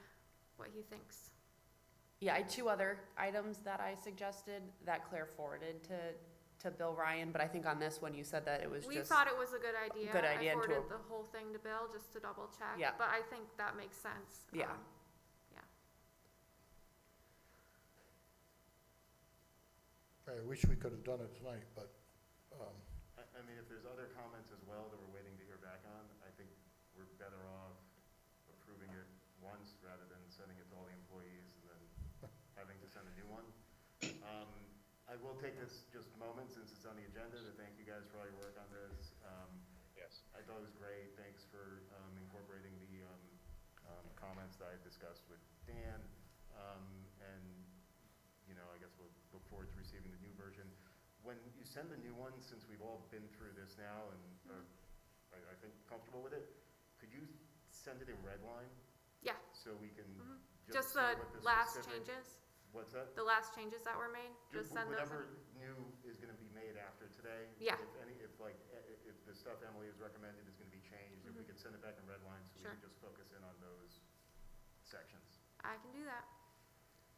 what he thinks. Yeah, I had 2 other items that I suggested that Claire forwarded to Bill Ryan, but I think on this one you said that it was We just. thought it was a good idea. Good idea I to forwarded the whole thing to Bill just to double check. Yeah. But I think that makes sense. Yeah. I wish we could have done it tonight, but, I mean, if there's other comments as well that we're waiting to hear back on, I think we're better off approving it once rather than sending it to all the employees and then having to send a new one. I will take this just moment, since it's on the agenda, to thank you guys for all your work on this. Yes. I thought it was great. Thanks for incorporating the comments that I discussed with Dan. And, you know, I guess we'll look forward to receiving the new version. When you send the new one, since we've all been through this now and are, I think, comfortable with it, could you send it in red line Yeah, so we can just see the what the last specific- changes, What's that? the last changes that were made, just send those. Whatever new is gonna be made after today. Yeah. If the stuff Emily has recommended is gonna be changed, if we could send it back in red line so we Sure. can just focus in on those sections. I can do that.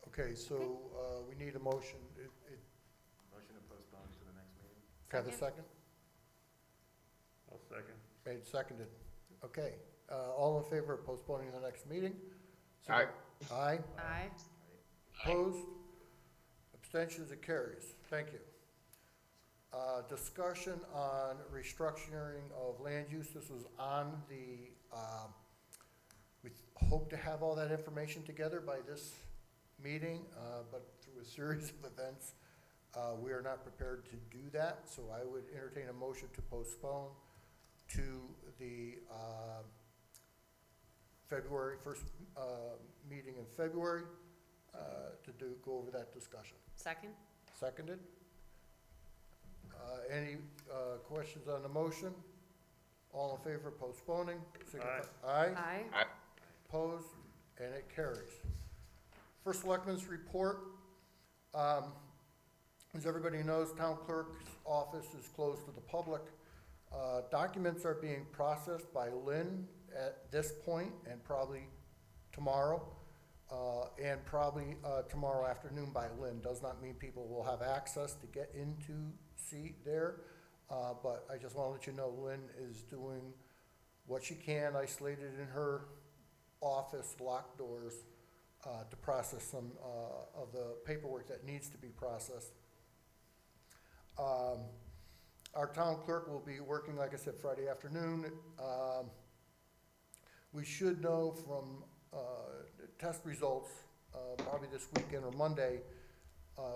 okay, so we need a motion. Motion to postpone to the next meeting. Have a second? I'll second. Made, seconded. Okay, all in favor of postponing the next meeting? Aye. Aye. Aye. Opposed? Abstentions, it carries. Thank you. Discussion on restructuring of land use. This was on the, we hope to have all that information together by this meeting, but through a series of events, we are not prepared to do that. So I would entertain a motion to postpone to the February, first meeting in February, to go over that discussion. Second? Seconded. Any questions on the motion? All in favor of postponing? signify- Aye. Aye. Opposed? And it carries. First Selectmen's report. As everybody knows, Town Clerk's office is closed to the public. Documents are being processed by Lynn at this point and probably tomorrow. And probably tomorrow afternoon by Lynn. Does not mean people will have access to get into see there, but I just want to let you know Lynn is doing what she can, isolated in her office, locked doors, to process some of the paperwork that needs to be processed. Our town clerk will be working, like I said, Friday afternoon. We should know from test results, probably this weekend or Monday,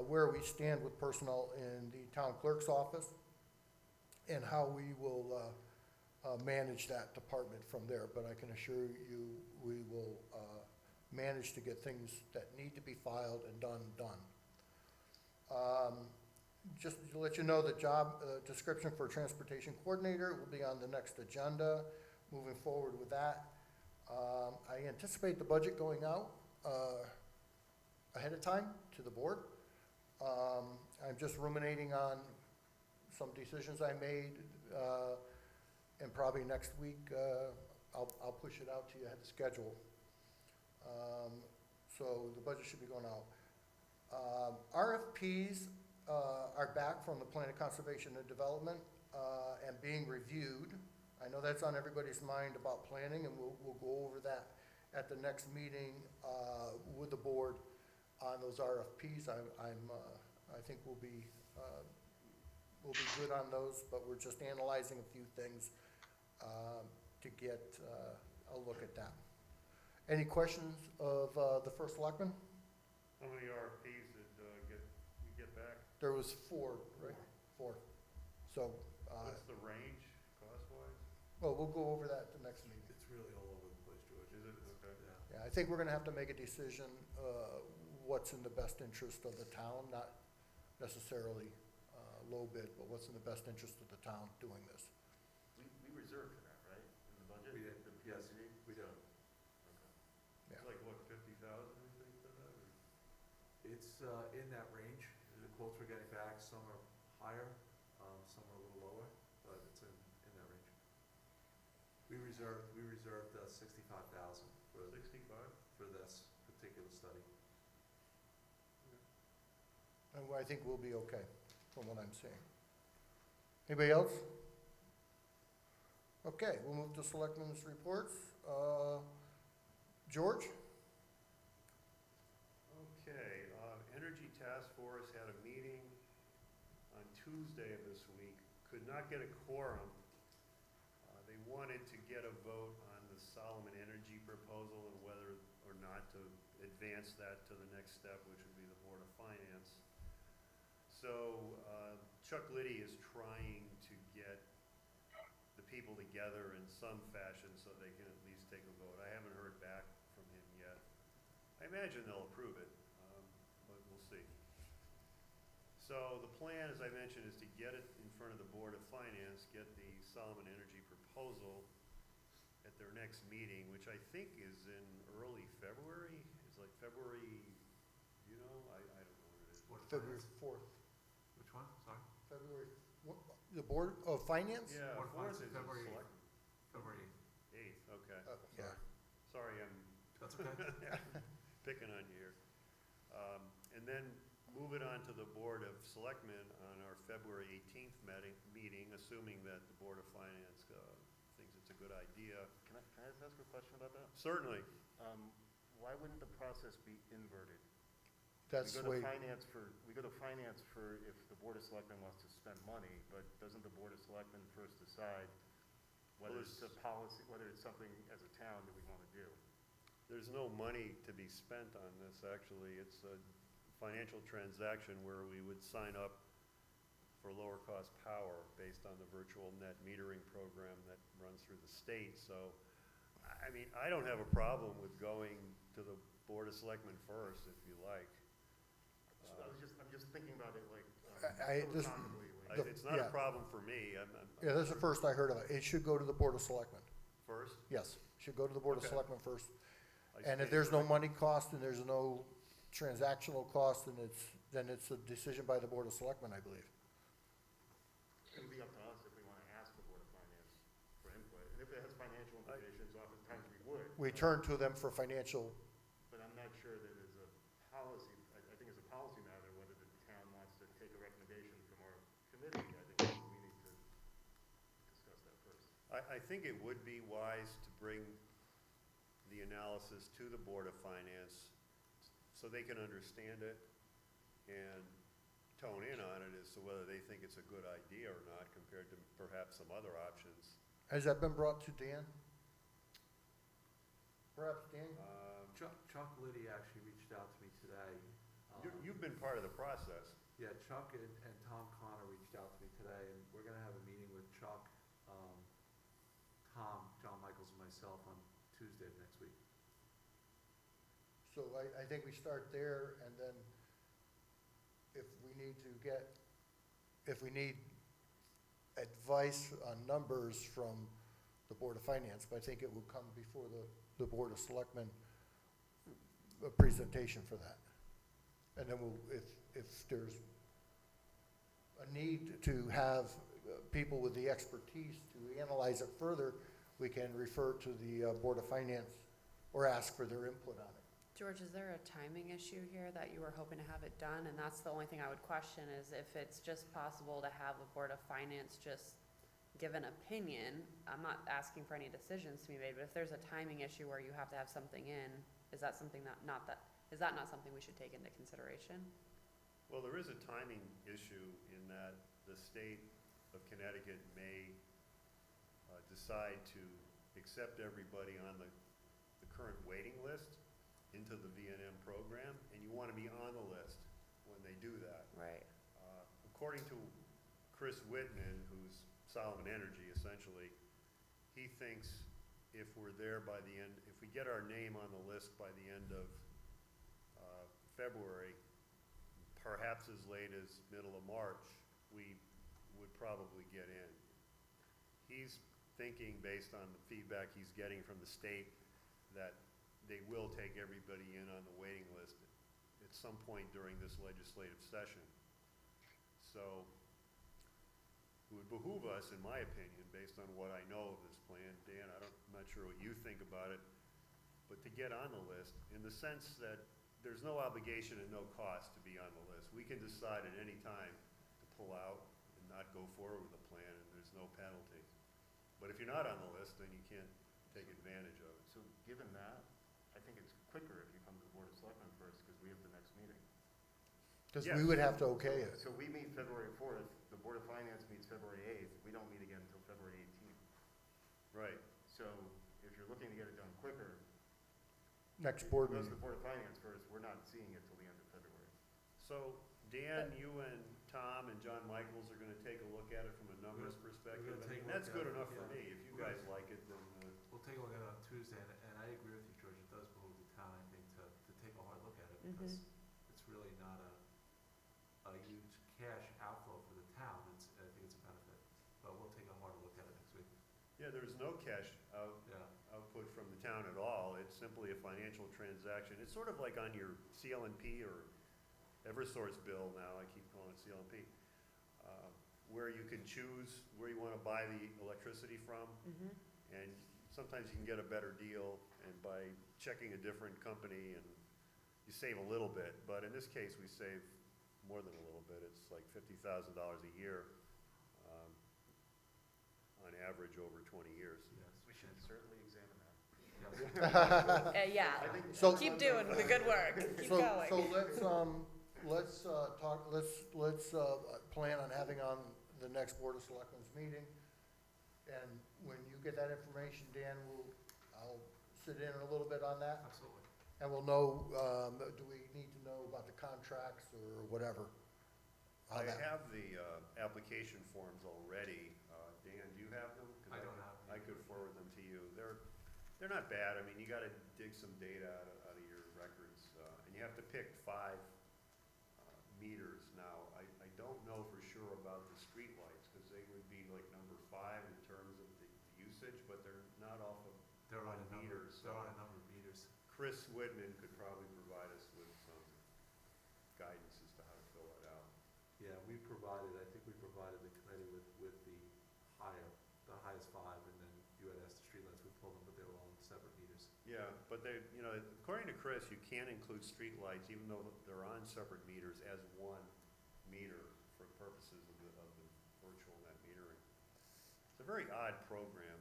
where we stand with personnel in the town clerk's office and how we will manage that department from there. But I can assure you, we will manage to get things that need to be filed and done. Just to let you know, the job description for transportation coordinator will be on the next agenda, moving forward with that. I anticipate the budget going out ahead of time to the board. I'm just ruminating on some decisions I made, and probably next week I'll push it out to you ahead of schedule. So the budget should be going out. RFPs are back from the Plan of Conservation and Development, and being reviewed. I know that's on everybody's mind about planning, and we'll go over that at the next meeting, with the board on those RFPs. I think we'll be good on those, but we're just analyzing a few things, to get, a look at that. Any questions of, the first selectman? How many RFPs did, you get back? There was 4, right? 4. So, What's the range, cost-wise? well, we'll go over that at the next meeting. It's really all over the place, George. Is it? Okay. Yeah. Yeah, I think we're gonna have to make a decision, what's in the best interest of the town, not necessarily, low bid, but what's in the best interest of the town doing this. We reserved for that, right, in the budget? We did, The yes, PSC? we did. Yeah. It's like, what, 50,000, you think, for that? Or- It's in that range. The quotes we're getting back, some are higher, some are a little lower, but it's in that range. We reserved 65,000 for 65? for this particular study. And I think we'll be okay, from what I'm seeing. Anybody else? Okay, we'll move to selectmen's reports. George? Okay, Energy Task Force had a meeting on Tuesday of this week, could not get a quorum. They wanted to get a vote on the Solomon Energy proposal and whether or not to advance that to the next step, which would be the Board of Finance. So Chuck Liddy is trying to get the people together in some fashion so they can at least take a vote. I haven't heard back from him yet. I imagine they'll approve it, but we'll see. So the plan, as I mentioned, is to get it in front of the Board of Finance, get the Solomon Energy proposal at their next meeting, which I think is in early February. It's like February, you know, I don't know what it is. February 4th. Which one? Sorry? February, the Board of Finance? Yeah, Board of fourth Finance, is February select, February 8th, okay. Oh, yeah. Sorry, I'm 8th. That's okay. picking on you here. And then move it on to the Board of Selectmen on our February 18th meeting, assuming that the Board of Finance thinks it's a good idea. Can I just ask a question about that? Certainly. Why wouldn't the process be inverted? That's the way, We go to finance for if the Board of Selectmen wants to spend money, but doesn't the Board of Selectmen first decide whether Well, it's a policy, whether it's something as a town that we want to do? There's no money to be spent on this, actually. It's a financial transaction where we would sign up for lower cost power based on the virtual net metering program that runs through the state. So, I mean, I don't have a problem with going to the Board of Selectmen first, if you like. I'm just thinking about it like, this- philosophically, like, It's not a yeah. problem for me. I'm yeah, this is the first I heard of it. It should go to the Board of Selectmen. first. Yes, should go to the Board of Okay. Selectmen first. I And if stand there's no corrected. money cost and there's no transactional cost, then it's a decision by the Board of Selectmen, I believe. it'll be up to us if we want to ask the Board of Finance for input. And if it has financial implications, oftentimes we would. We turn to them for financial, But I'm not sure that as a policy, I think as a policy matter, whether the town wants to take a recommendation from our committee, I think we need to discuss that first. I think it would be wise to bring the analysis to the Board of Finance so they can understand it and tone in on it as to whether they think it's a good idea or not compared to perhaps some other options. has that been brought to Dan? Perhaps Dan? Chuck Liddy actually reached out to me today. You've been part of the process. Yeah, Chuck and Tom Connor reached out to me today, and we're gonna have a meeting with Chuck, Tom, John Michaels, and myself on Tuesday of next week. So I think we start there, and then if we need advice on numbers from the Board of Finance, but I think it will come before the Board of Selectmen, a presentation for that. And then if there's a need to have people with the expertise to analyze it further, we can refer to the Board of Finance or ask for their input on it. George, is there a timing issue here that you were hoping to have it done? And that's the only thing I would question is if it's just possible to have a Board of Finance just give an opinion. I'm not asking for any decisions to be made, but if there's a timing issue where you have to have something in, is that something is that not something we should take into consideration? Well, there is a timing issue in that the state of Connecticut may decide to accept everybody on the current waiting list into the V&M program, and you want to be on the list when they do that. Right. According to Chris Whitman, who's Solomon Energy essentially, he thinks if we're there by the end, if we get our name on the list by the end of February, perhaps as late as middle of March, we would probably get in. He's thinking, based on the feedback he's getting from the state, that they will take everybody in on the waiting list at some point during this legislative session. So it would behoove us, in my opinion, based on what I know of this plan, Dan, I'm not sure what you think about it, but to get on the list in the sense that there's no obligation and no cost to be on the list. We can decide at any time to pull out and not go forward with the plan, and there's no penalty. But if you're not on the list, then you can't take advantage of it. So given that, I think it's quicker if you come to the Board of Selectmen first, because we have the next meeting. Because Yes. we would have to okay it. So we meet February 4th, the Board of Finance meets February 8th, we don't meet again until February 18th. Right. So if you're looking to get it done quicker, Next if board it goes meeting. to the Board of Finance first, we're not seeing it till the end of February. So Dan, you and Tom and John Michaels are gonna take a look at it from a numbers perspective. we're gonna I take mean, a that's look good at it, enough for yeah. me. If you We're guys gonna- like it, then, We'll take a look at it on Tuesday, and I agree with you, George, it does behoove the town, I think, to take a hard look at it, because it's really not a huge cash outflow for the town, I think it's a benefit, but we'll take a hard look at it next week, yeah, there's no cash yeah. output from the town at all. It's simply a financial transaction. It's sort of like on your CLNP or Eversource bill now, I keep calling it CLNP, where you can choose where you wanna buy the electricity from. And sometimes you can get a better deal, and by checking a different company, and you save a little bit, but in this case, we save more than a little bit. It's like $50,000 a year, on average over 20 years. Yes. We should certainly examine that. Yes. Yeah, So- keep doing the good work, keep So going. let's talk, let's plan on having on the next Board of Selectmen's meeting. And when you get that information, Dan, I'll sit in a little bit on that. Absolutely. And we'll know, do we need to know about the contracts or whatever? How I that- have the application forms already. Dan, do you have them? 'Cause I don't have them. I could forward them to you. They're not bad. I mean, you gotta dig some data out of your records, and you have to pick 5 meters. Now, I don't know for sure about the streetlights, because they would be like number 5 in terms of the usage, but they're not off of They're on a number, meters. they're on a number of meters. Chris Whitman could probably provide us with some guidance as to how to fill that out. Yeah, I think we provided the committee with the highest 5, and then you had asked the streetlights, we pulled them, but they were all in separate meters. Yeah, but according to Chris, you can include streetlights, even though they're on separate meters, as one meter for purposes of the virtual net metering. It's a very odd program.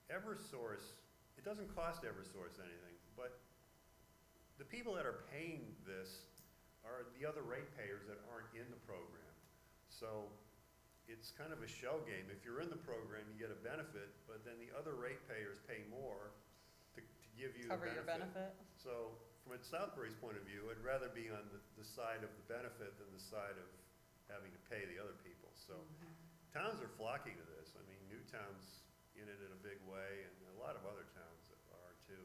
Eversource, it doesn't cost Eversource anything, but the people that are paying this are the other ratepayers that aren't in the program. So it's kind of a shell game. If you're in the program, you get a benefit, but then the other ratepayers pay more to give you the Cover your benefit. So from Southbury's point of view, I'd rather be on the side of the benefit than the side of having to pay the other people. So towns are flocking to this. I mean, Newtown's in it in a big way, and a lot of other towns are too.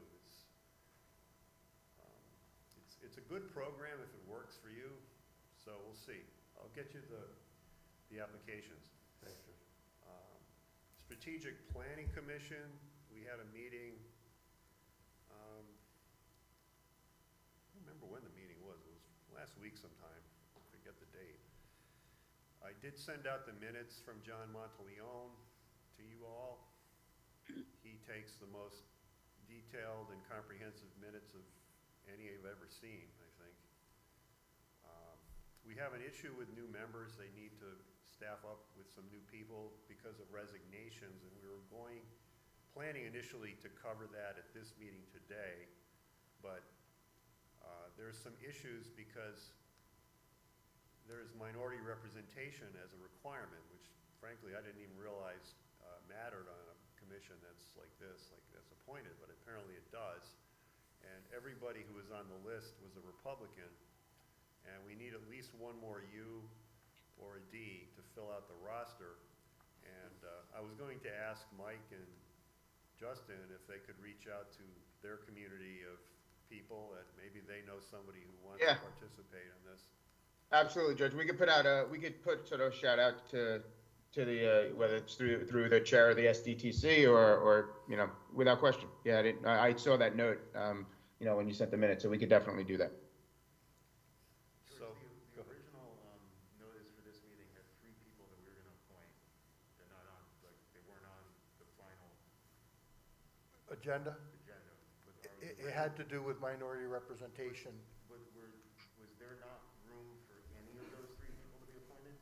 It's a good program if it works for you, so we'll see. I'll get you the applications. Thanks, George. Strategic Planning Commission, we had a meeting. I don't remember when the meeting was. It was last week sometime. I forget the date. I did send out the minutes from John Monteleone to you all. He takes the most detailed and comprehensive minutes of any I've ever seen, I think. We have an issue with new members. They need to staff up with some new people because of resignations, and we were planning initially to cover that at this meeting today, but there's some issues because there's minority representation as a requirement, which frankly I didn't even realize mattered on a commission that's like this, like that's appointed, but apparently it does. And everybody who was on the list was a Republican, and we need at least one more U or a D to fill out the roster. And I was going to ask Mike and Justin if they could reach out to their community of people that maybe they know somebody who wants to participate in this. Absolutely, Judge. We could put sort of a shout out to the whether it's through the chair of the SDTC or you know, without question. Yeah, I saw that note you know, when you sent the minute, so we could definitely do that. So The original notice for this meeting had 3 people that we were going to appoint. They're not on, like, they weren't on the final Agenda? agenda. It had to do with minority representation. Was there not room for any of those 3 people to be appointed?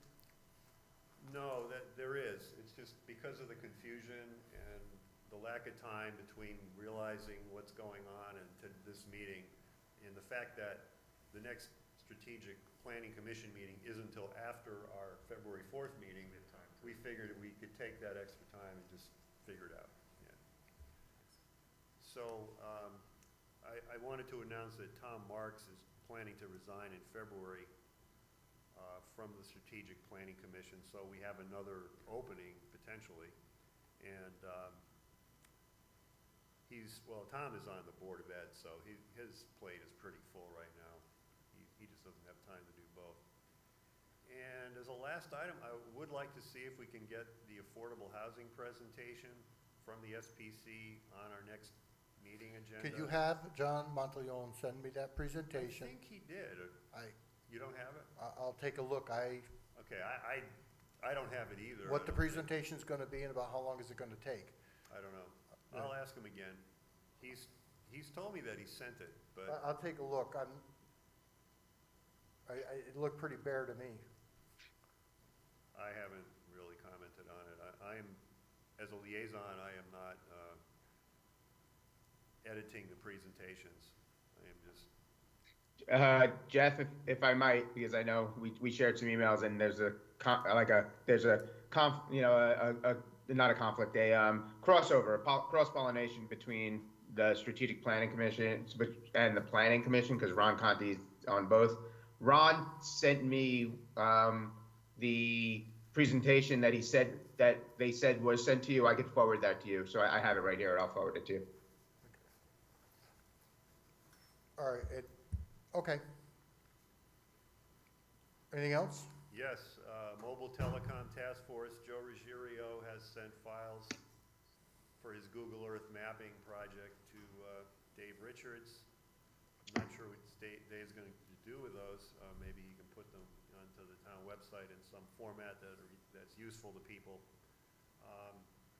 no, that there is. It's just because of the confusion and the lack of time between realizing what's going on and to this meeting, and the fact that the next strategic planning commission meeting isn't until after our February 4th meeting, we figured we could take that extra time and just figure it out. Yeah. So I wanted to announce that Tom Marks is planning to resign in February from the Strategic Planning Commission, so we have another opening potentially. And Tom is on the Board of Ed, so his plate is pretty full right now. He just doesn't have time to do both. And as a last item, I would like to see if we can get the affordable housing presentation from the SPC on our next meeting agenda. Could you have John Monteleone send me that I presentation? think he did. You don't have it? I'll take a look. Okay, I don't have it either. What the I don't think. presentation's gonna be and about how long is it gonna take? I don't know. I'll ask him again. He's told me that he sent it, but I'll take a look. It looked pretty bare to me. I haven't really commented on it. I am, as a liaison, I am not editing the presentations. I am just, Jeff, if I might, because I know we shared some emails and there's not a conflict, crossover, cross-pollination between the Strategic Planning Commission and the Planning Commission, because Ron Conti's on both. Ron sent me the presentation that they said was sent to you. I could forward that to you, so I have it right here, and I'll forward it to you. All right, okay. Anything else? yes, Mobile Telecom Task Force, Joe Ruggiero has sent files for his Google Earth mapping project to Dave Richards. I'm not sure what Dave's going to do with those. Maybe he can put them onto the town website in some format that's useful to people.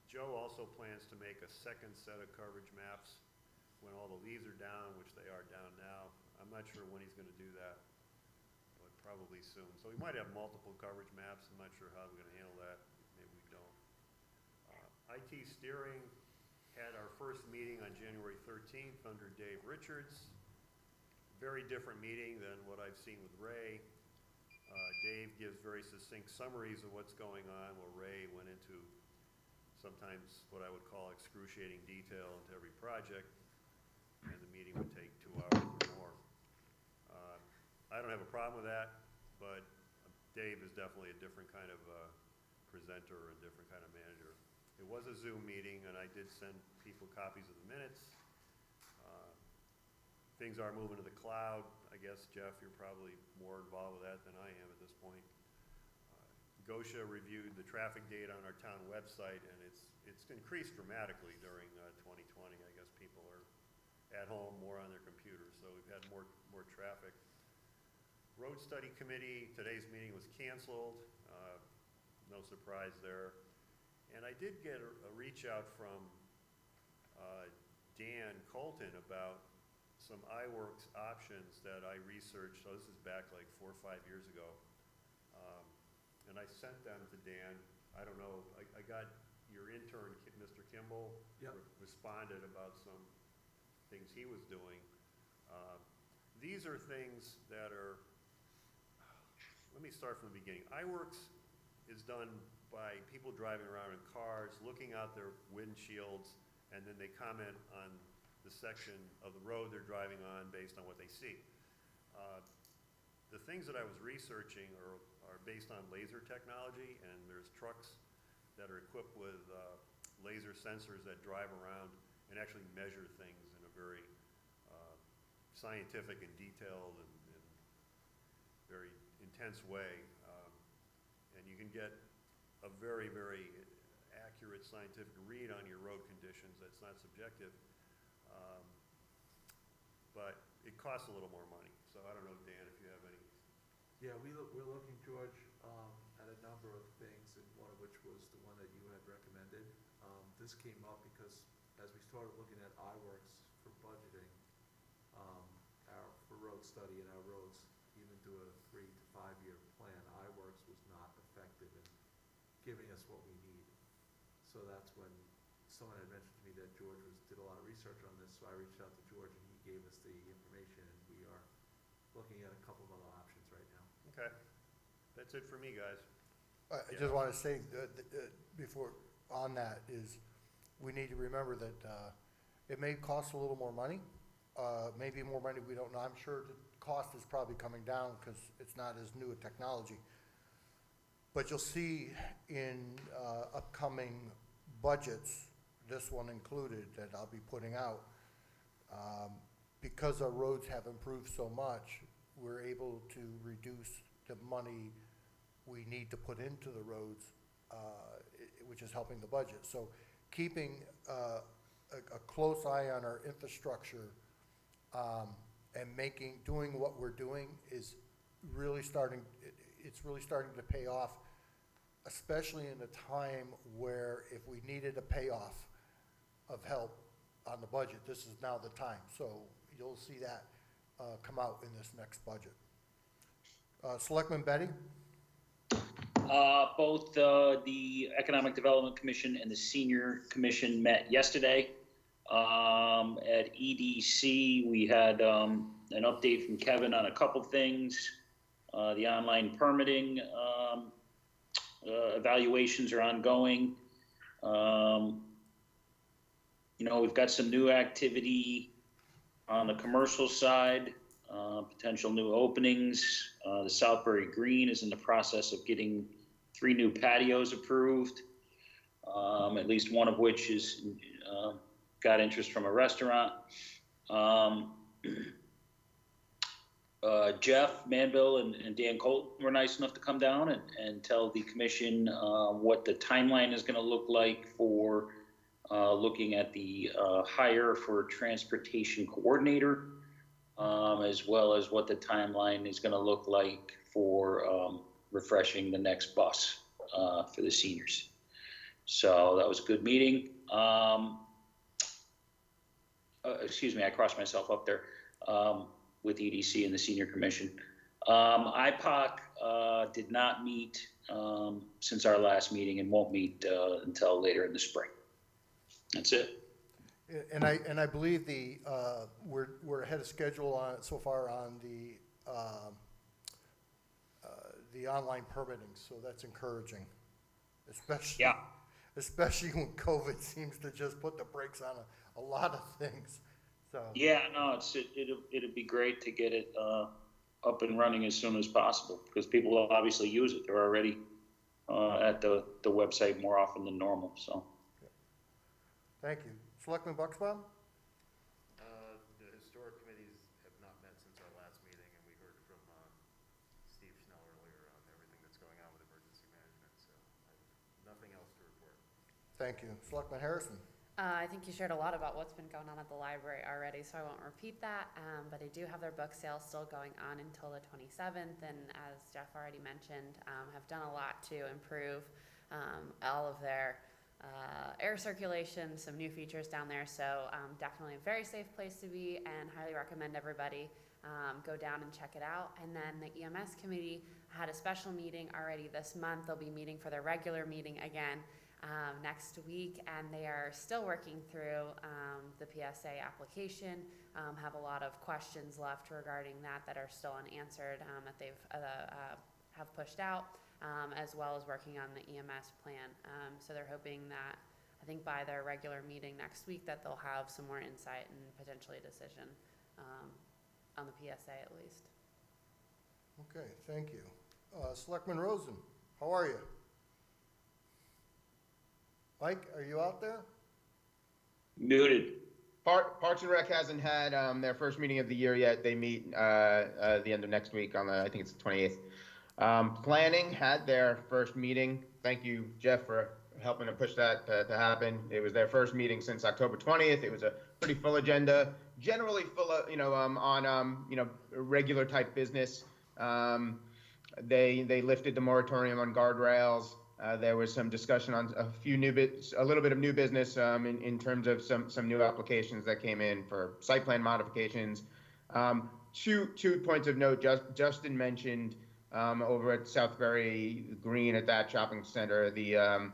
Joe also plans to make a second set of coverage maps when all the leaves are down, which they are down now. I'm not sure when he's going to do that, but probably soon. So we might have multiple coverage maps. I'm not sure how we're going to handle that. Maybe we don't. IT steering had our first meeting on January 13th under Dave Richards. Very different meeting than what I've seen with Ray. Dave gives very succinct summaries of what's going on, while Ray went into sometimes what I would call excruciating detail into every project, and the meeting would take 2 hours or more. I don't have a problem with that, but Dave is definitely a different kind of presenter, or a different kind of manager. It was a Zoom meeting, and I did send people copies of the minutes. Things are moving to the cloud. I guess, Jeff, you're probably more involved with that than I am at this point. Gosha reviewed the traffic data on our town website, and it's increased dramatically during 2020. I guess people are at home more on their computers, so we've had more traffic. Road Study Committee, today's meeting was canceled. No surprise there. And I did get a reach out from Dan Colton about some iWorks options that I researched, so this is back like 4 or 5 years ago. And I sent them to Dan. I don't know, I got your intern, Mr. Kimball, Yep. responded about some things he was doing. These are things that are, let me start from the beginning. iWorks is done by people driving around in cars, looking out their windshields, and then they comment on the section of the road they're driving on based on what they see. The things that I was researching are based on laser technology, and there's trucks that are equipped with laser sensors that drive around and actually measure things in a very scientific and detailed and very intense way. And you can get a very, very accurate scientific read on your road conditions that's not subjective. But it costs a little more money. So I don't know, Dan, if you have any. Yeah, we're looking, George, at a number of things, and one of which was the one that you had recommended. This came up because as we started looking at iWorks for budgeting, for road study and our roads, even through a 3 to 5 year plan, iWorks was not effective in giving us what we need. So that's when someone had mentioned to me that George did a lot of research on this, so I reached out to George and he gave us the information, and we are looking at a couple of other options right now. Okay, that's it for me, guys. I just want to say, before, on that, is we need to remember that it may cost a little more money, maybe more money, we don't know. I'm sure the cost is probably coming down because it's not as new a technology. But you'll see in upcoming budgets, this one included, that I'll be putting out, because our roads have improved so much, we're able to reduce the money we need to put into the roads, which is helping the budget. So keeping a close eye on our infrastructure and doing what we're doing is really starting, it's really starting to pay off, especially in a time where if we needed a payoff of help on the budget, this is now the time. So you'll see that come out in this next budget. Selectman Betty? Both the Economic Development Commission and the Senior Commission met yesterday. At EDC, we had an update from Kevin on a couple things. The online permitting evaluations are ongoing. We've got some new activity on the commercial side, potential new openings. The Southbury Green is in the process of getting 3 new patios approved, at least one of which is got interest from a restaurant. Jeff Manville and Dan Colton were nice enough to come down and tell the commission what the timeline is going to look like for looking at the hire for transportation coordinator, as well as what the timeline is going to look like for refreshing the next bus for the seniors. So that was a good meeting. Excuse me, I crossed myself up there with EDC and the Senior Commission. IPOC did not meet since our last meeting and won't meet until later in the spring. That's it. And I believe we're ahead of schedule on so far on the online permitting, so that's encouraging, especially when COVID seems to just put the brakes on a lot of things. So yeah, no, it'd be great to get it up and running as soon as possible, because people will obviously use it. They're already at the website more often than normal. So thank you. Selectman Bucksbaum? The historic committees have not met since our last meeting, and we heard from Steve Schnell earlier on everything that's going on with emergency management, so nothing else to report. Thank you. Selectman Harrison? I think you shared a lot about what's been going on at the library already, so I won't repeat that, but they do have their book sale still going on until the 27th, and as Jeff already mentioned, have done a lot to improve all of their air circulation, some new features down there. So definitely a very safe place to be, and highly recommend everybody go down and check it out. And then the EMS committee had a special meeting already this month. They'll be meeting for their regular meeting again next week, and they are still working through the PSA application. Have a lot of questions left regarding that are still unanswered, that they've have pushed out, as well as working on the EMS plan. So they're hoping that, I think by their regular meeting next week, that they'll have some more insight and potentially a decision on the PSA at least. Okay, thank you. Selectman Rosen, how are you? Mike, are you out there? Muted. Parks and Rec hasn't had their first meeting of the year yet. They meet the end of next week on I think it's the 28th. Planning had their first meeting. Thank you, Jeff, for helping to push that to happen. It was their first meeting since October 20th. It was a pretty full agenda, generally full of, on regular type business. They lifted the moratorium on guardrails. There was some discussion on a little bit of new business in terms of some new applications that came in for site plan modifications. Two points of note. Justin mentioned over at Southbury Green at that shopping center the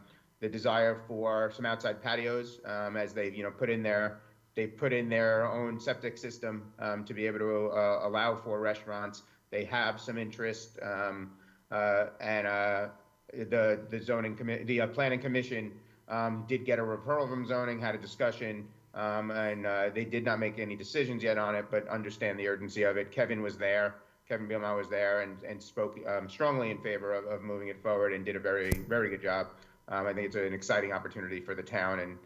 desire for some outside patios as they've put in their own septic system to be able to allow for restaurants. They have some interest and. The zoning committee, the planning commission did get a referral from zoning, had a discussion, and they did not make any decisions yet on it, but understand the urgency of it. Kevin Bielma was there and spoke strongly in favor of moving it forward and did a very, very good job. I think it's an exciting opportunity for the town and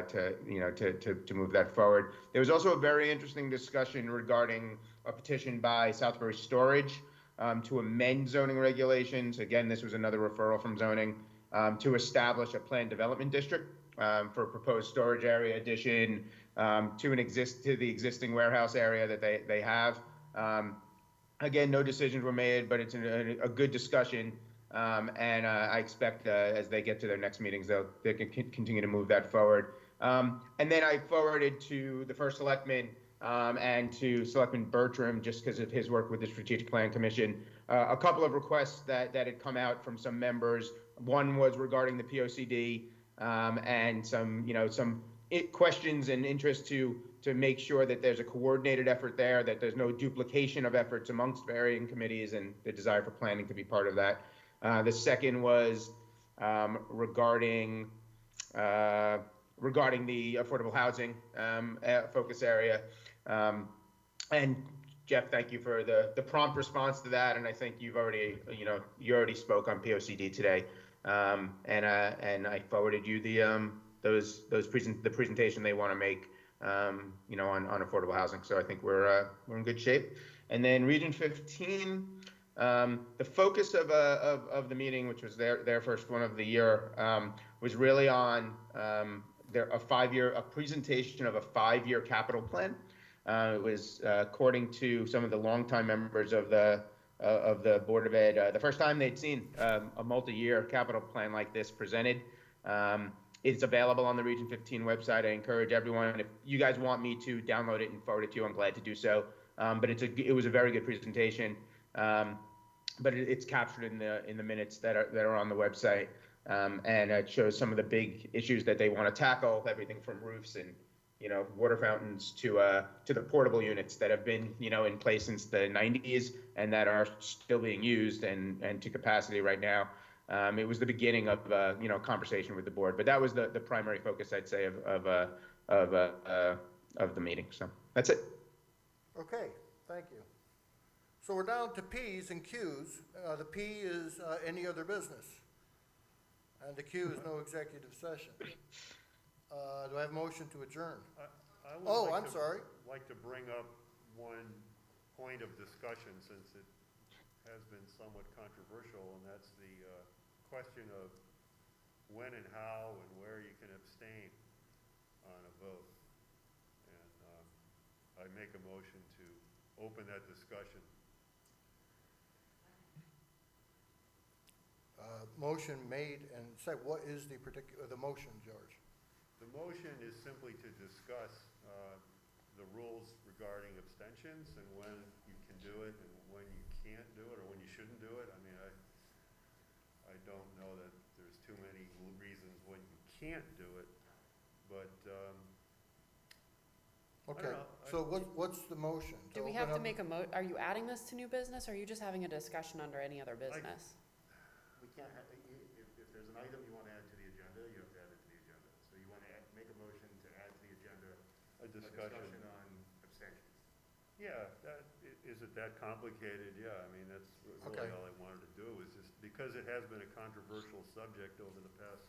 to move that forward. There was also a very interesting discussion regarding a petition by Southbury Storage to amend zoning regulations. Again, this was another referral from zoning to establish a planned development district for a proposed storage area addition to the existing warehouse area that they have. Again, no decisions were made, but it's a good discussion, and I expect as they get to their next meetings, they can continue to move that forward. And then I forwarded to the first selectman and to Selectman Bertram, just because of his work with the Strategic Plan Commission, a couple of requests that had come out from some members. One was regarding the POCD and some questions and interest to make sure that there's a coordinated effort there, that there's no duplication of efforts amongst varying committees, and the desire for planning to be part of that. The second was regarding the affordable housing focus area. And Jeff, thank you for the prompt response to that. And I think you already spoke on POCD today. And I forwarded you the presentation they want to make, on affordable housing. So I think we're in good shape. And then Region 15, the focus of the meeting, which was their first one of the year, was really on a presentation of a 5-year capital plan. It was according to some of the longtime members of the Board of Ed, the first time they'd seen a multi-year capital plan like this presented. It's available on the Region 15 website. I encourage everyone, if you guys want me to download it and forward it to you, I'm glad to do so. But it was a very good presentation. But it's captured in the minutes that are on the website. And it shows some of the big issues that they want to tackle, everything from roofs and water fountains to the portable units that have been in place since the 90s and that are still being used and to capacity right now. It was the beginning of conversation with the board, but that was the primary focus, I'd say, of the meeting. So that's it. Okay, thank you. So we're down to Ps and Qs. The P is any other business, and the Q is no executive session. Do I have a motion to adjourn? I'm sorry. Like to bring up one point of discussion, since it has been somewhat controversial, and that's the question of when and how and where you can abstain on a vote. And I make a motion to open that discussion. motion made and said, what is the motion, George? The motion is simply to discuss the rules regarding abstentions and when you can do it and when you can't do it, or when you shouldn't do it. I mean, I don't know that there's too many reasons when you can't do it, but, Okay, know. so what's the motion? Do we have to make are you adding this to new business, or are you just having a discussion under any other business? We can't have, if there's an item you want to add to the agenda, you have to add it to the agenda. So you want to make a motion to add to the agenda a a discussion. discussion on abstentions. Yeah, is it that complicated? Yeah, I mean, that's really Okay. all I wanted to do, is just, because it has been a controversial subject over the past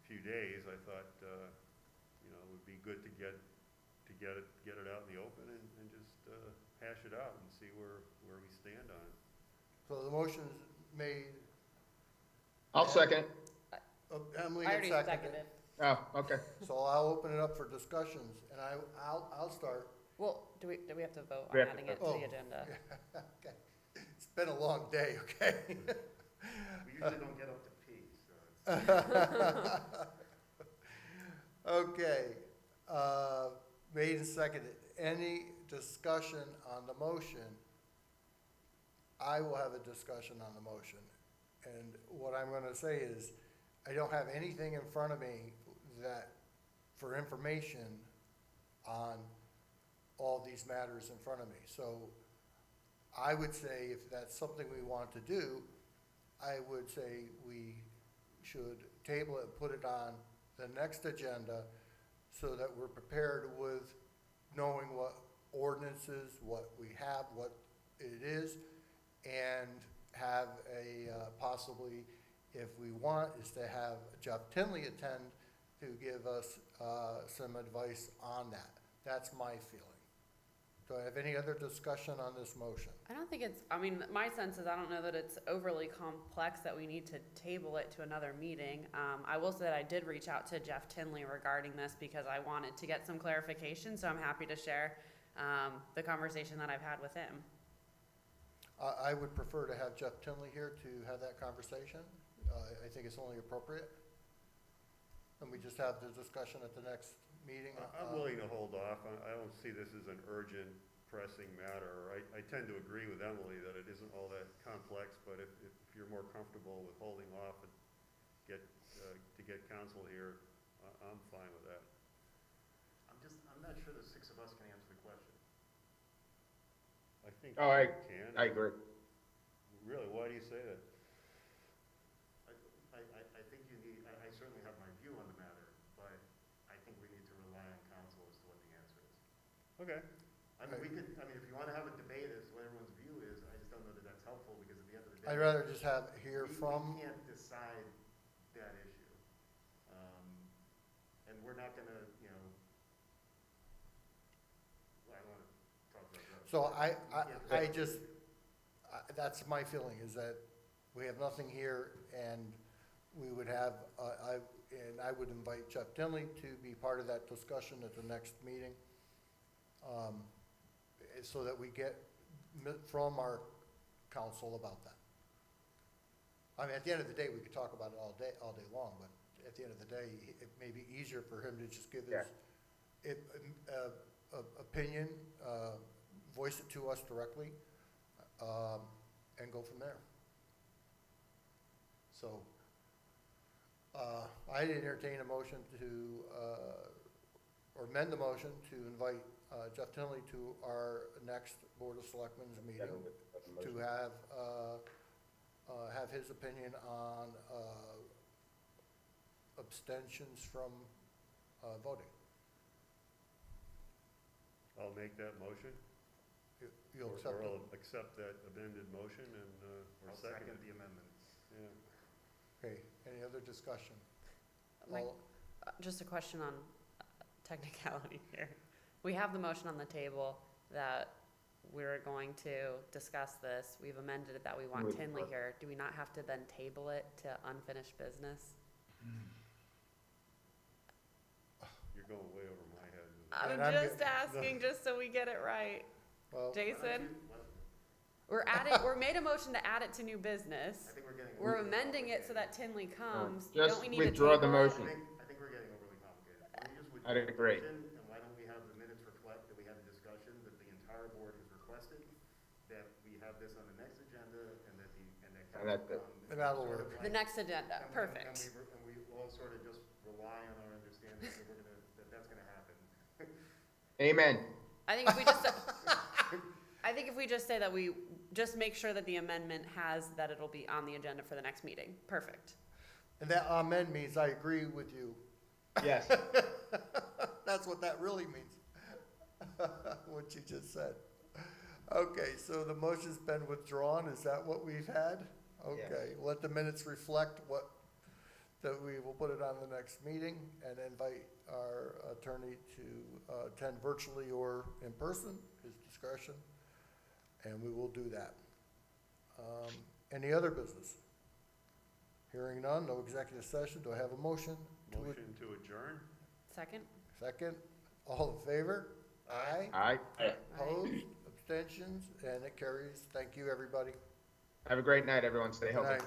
few days, I thought, it would be good to get it out in the open and just hash it out and see where we stand on it. So the motion's made, I'll second. Emily I had already seconded. seconded. Oh, okay. So I'll open it up for discussions, and I'll start. Well, do we have to vote on We have to adding it to vote. the agenda? Okay. It's been a long day, okay? We usually don't get up to P, so it's. Okay, made and seconded. Any discussion on the motion? I will have a discussion on the motion. And what I'm gonna say is, I don't have anything in front of me for information on all these matters in front of me. So I would say if that's something we want to do, I would say we should table it, put it on the next agenda so that we're prepared with knowing what ordinances, what we have, what it is, and have possibly, if we want, is to have Jeff Tinley attend to give us some advice on that. That's my feeling. Do I have any other discussion on this motion? I don't think my sense is I don't know that it's overly complex that we need to table it to another meeting. I will say that I did reach out to Jeff Tinley regarding this because I wanted to get some clarification, so I'm happy to share the conversation that I've had with him. I would prefer to have Jeff Tinley here to have that conversation. I think it's only appropriate. And we just have the discussion at the next meeting. I'm willing to hold off. I don't see this as an urgent, pressing matter. I tend to agree with Emily that it isn't all that complex, but if you're more comfortable with holding off and to get counsel here, I'm fine with that. I'm not sure the six of us can answer the question. I think Oh, you can. I agree. Really, why do you say that? I think you need, I certainly have my view on the matter, but I think we need to rely on counsel as to what the answer is. Okay. I mean, if you want to have a debate as to what everyone's view is, I just don't know that that's helpful, because at the end of the day. I'd rather just hear from. We can't decide that issue. And we're not gonna, I don't wanna talk about that. So that's my feeling, is that we have nothing here, and we would have, I would invite Jeff Tinley to be part of that discussion at the next meeting, so that we get from our council about that. I mean, at the end of the day, we could talk about it all day long, but at the end of the day, it may be easier for him to just give his opinion, voice it to us directly, and go from there. So, I'd entertain a motion or amend the motion to invite Jeff Tinley to our next Board of Selectmen's meeting to have his opinion on abstentions from voting. I'll make that motion. You'll Or accept it? I'll accept that amended motion and, or I'll second second it. the amendment. Yeah. Okay, any other discussion? Mike, All- just a question on technicality here. We have the motion on the table that we're going to discuss this. We've amended it that we want Tinley here. Do we not have to then table it to unfinished business? You're going way over my head. And I'm I'm just asking, just so we get it right. Well, Jason? We're made a motion to add it to new business. I think we're getting. We're overly amending it so complicated. that Tinley comes. just Don't we need to withdraw the table it? motion. I think we're getting overly complicated. Can we just I'd withdraw the agree. motion, and why don't we have the minutes reflect that we had a discussion that the entire board has requested, that we have this on the next agenda, and that And that- council And that'll sort of work. like- The next agenda, and perfect. we all sort of just rely on our understanding that that's gonna happen. Amen. I think if we just, I think if we just say that we just make sure that the amendment has that it'll be on the agenda for the next meeting. Perfect. And that amen means I agree with you. Yes. That's what that really means. What you just said. Okay, so the motion's been withdrawn. Is that what we've had? Okay, let the minutes reflect that we will put it on the next meeting and invite our attorney to attend virtually or in person, his discretion, and we will do that. Any other business? Hearing none, no executive session. Do I have a motion? Motion to adjourn? Second? Second, all in favor? Aye. Aye. Opposed, abstentions, and it carries. Thank you, everybody. Have a great night, everyone. Stay Good healthy. night.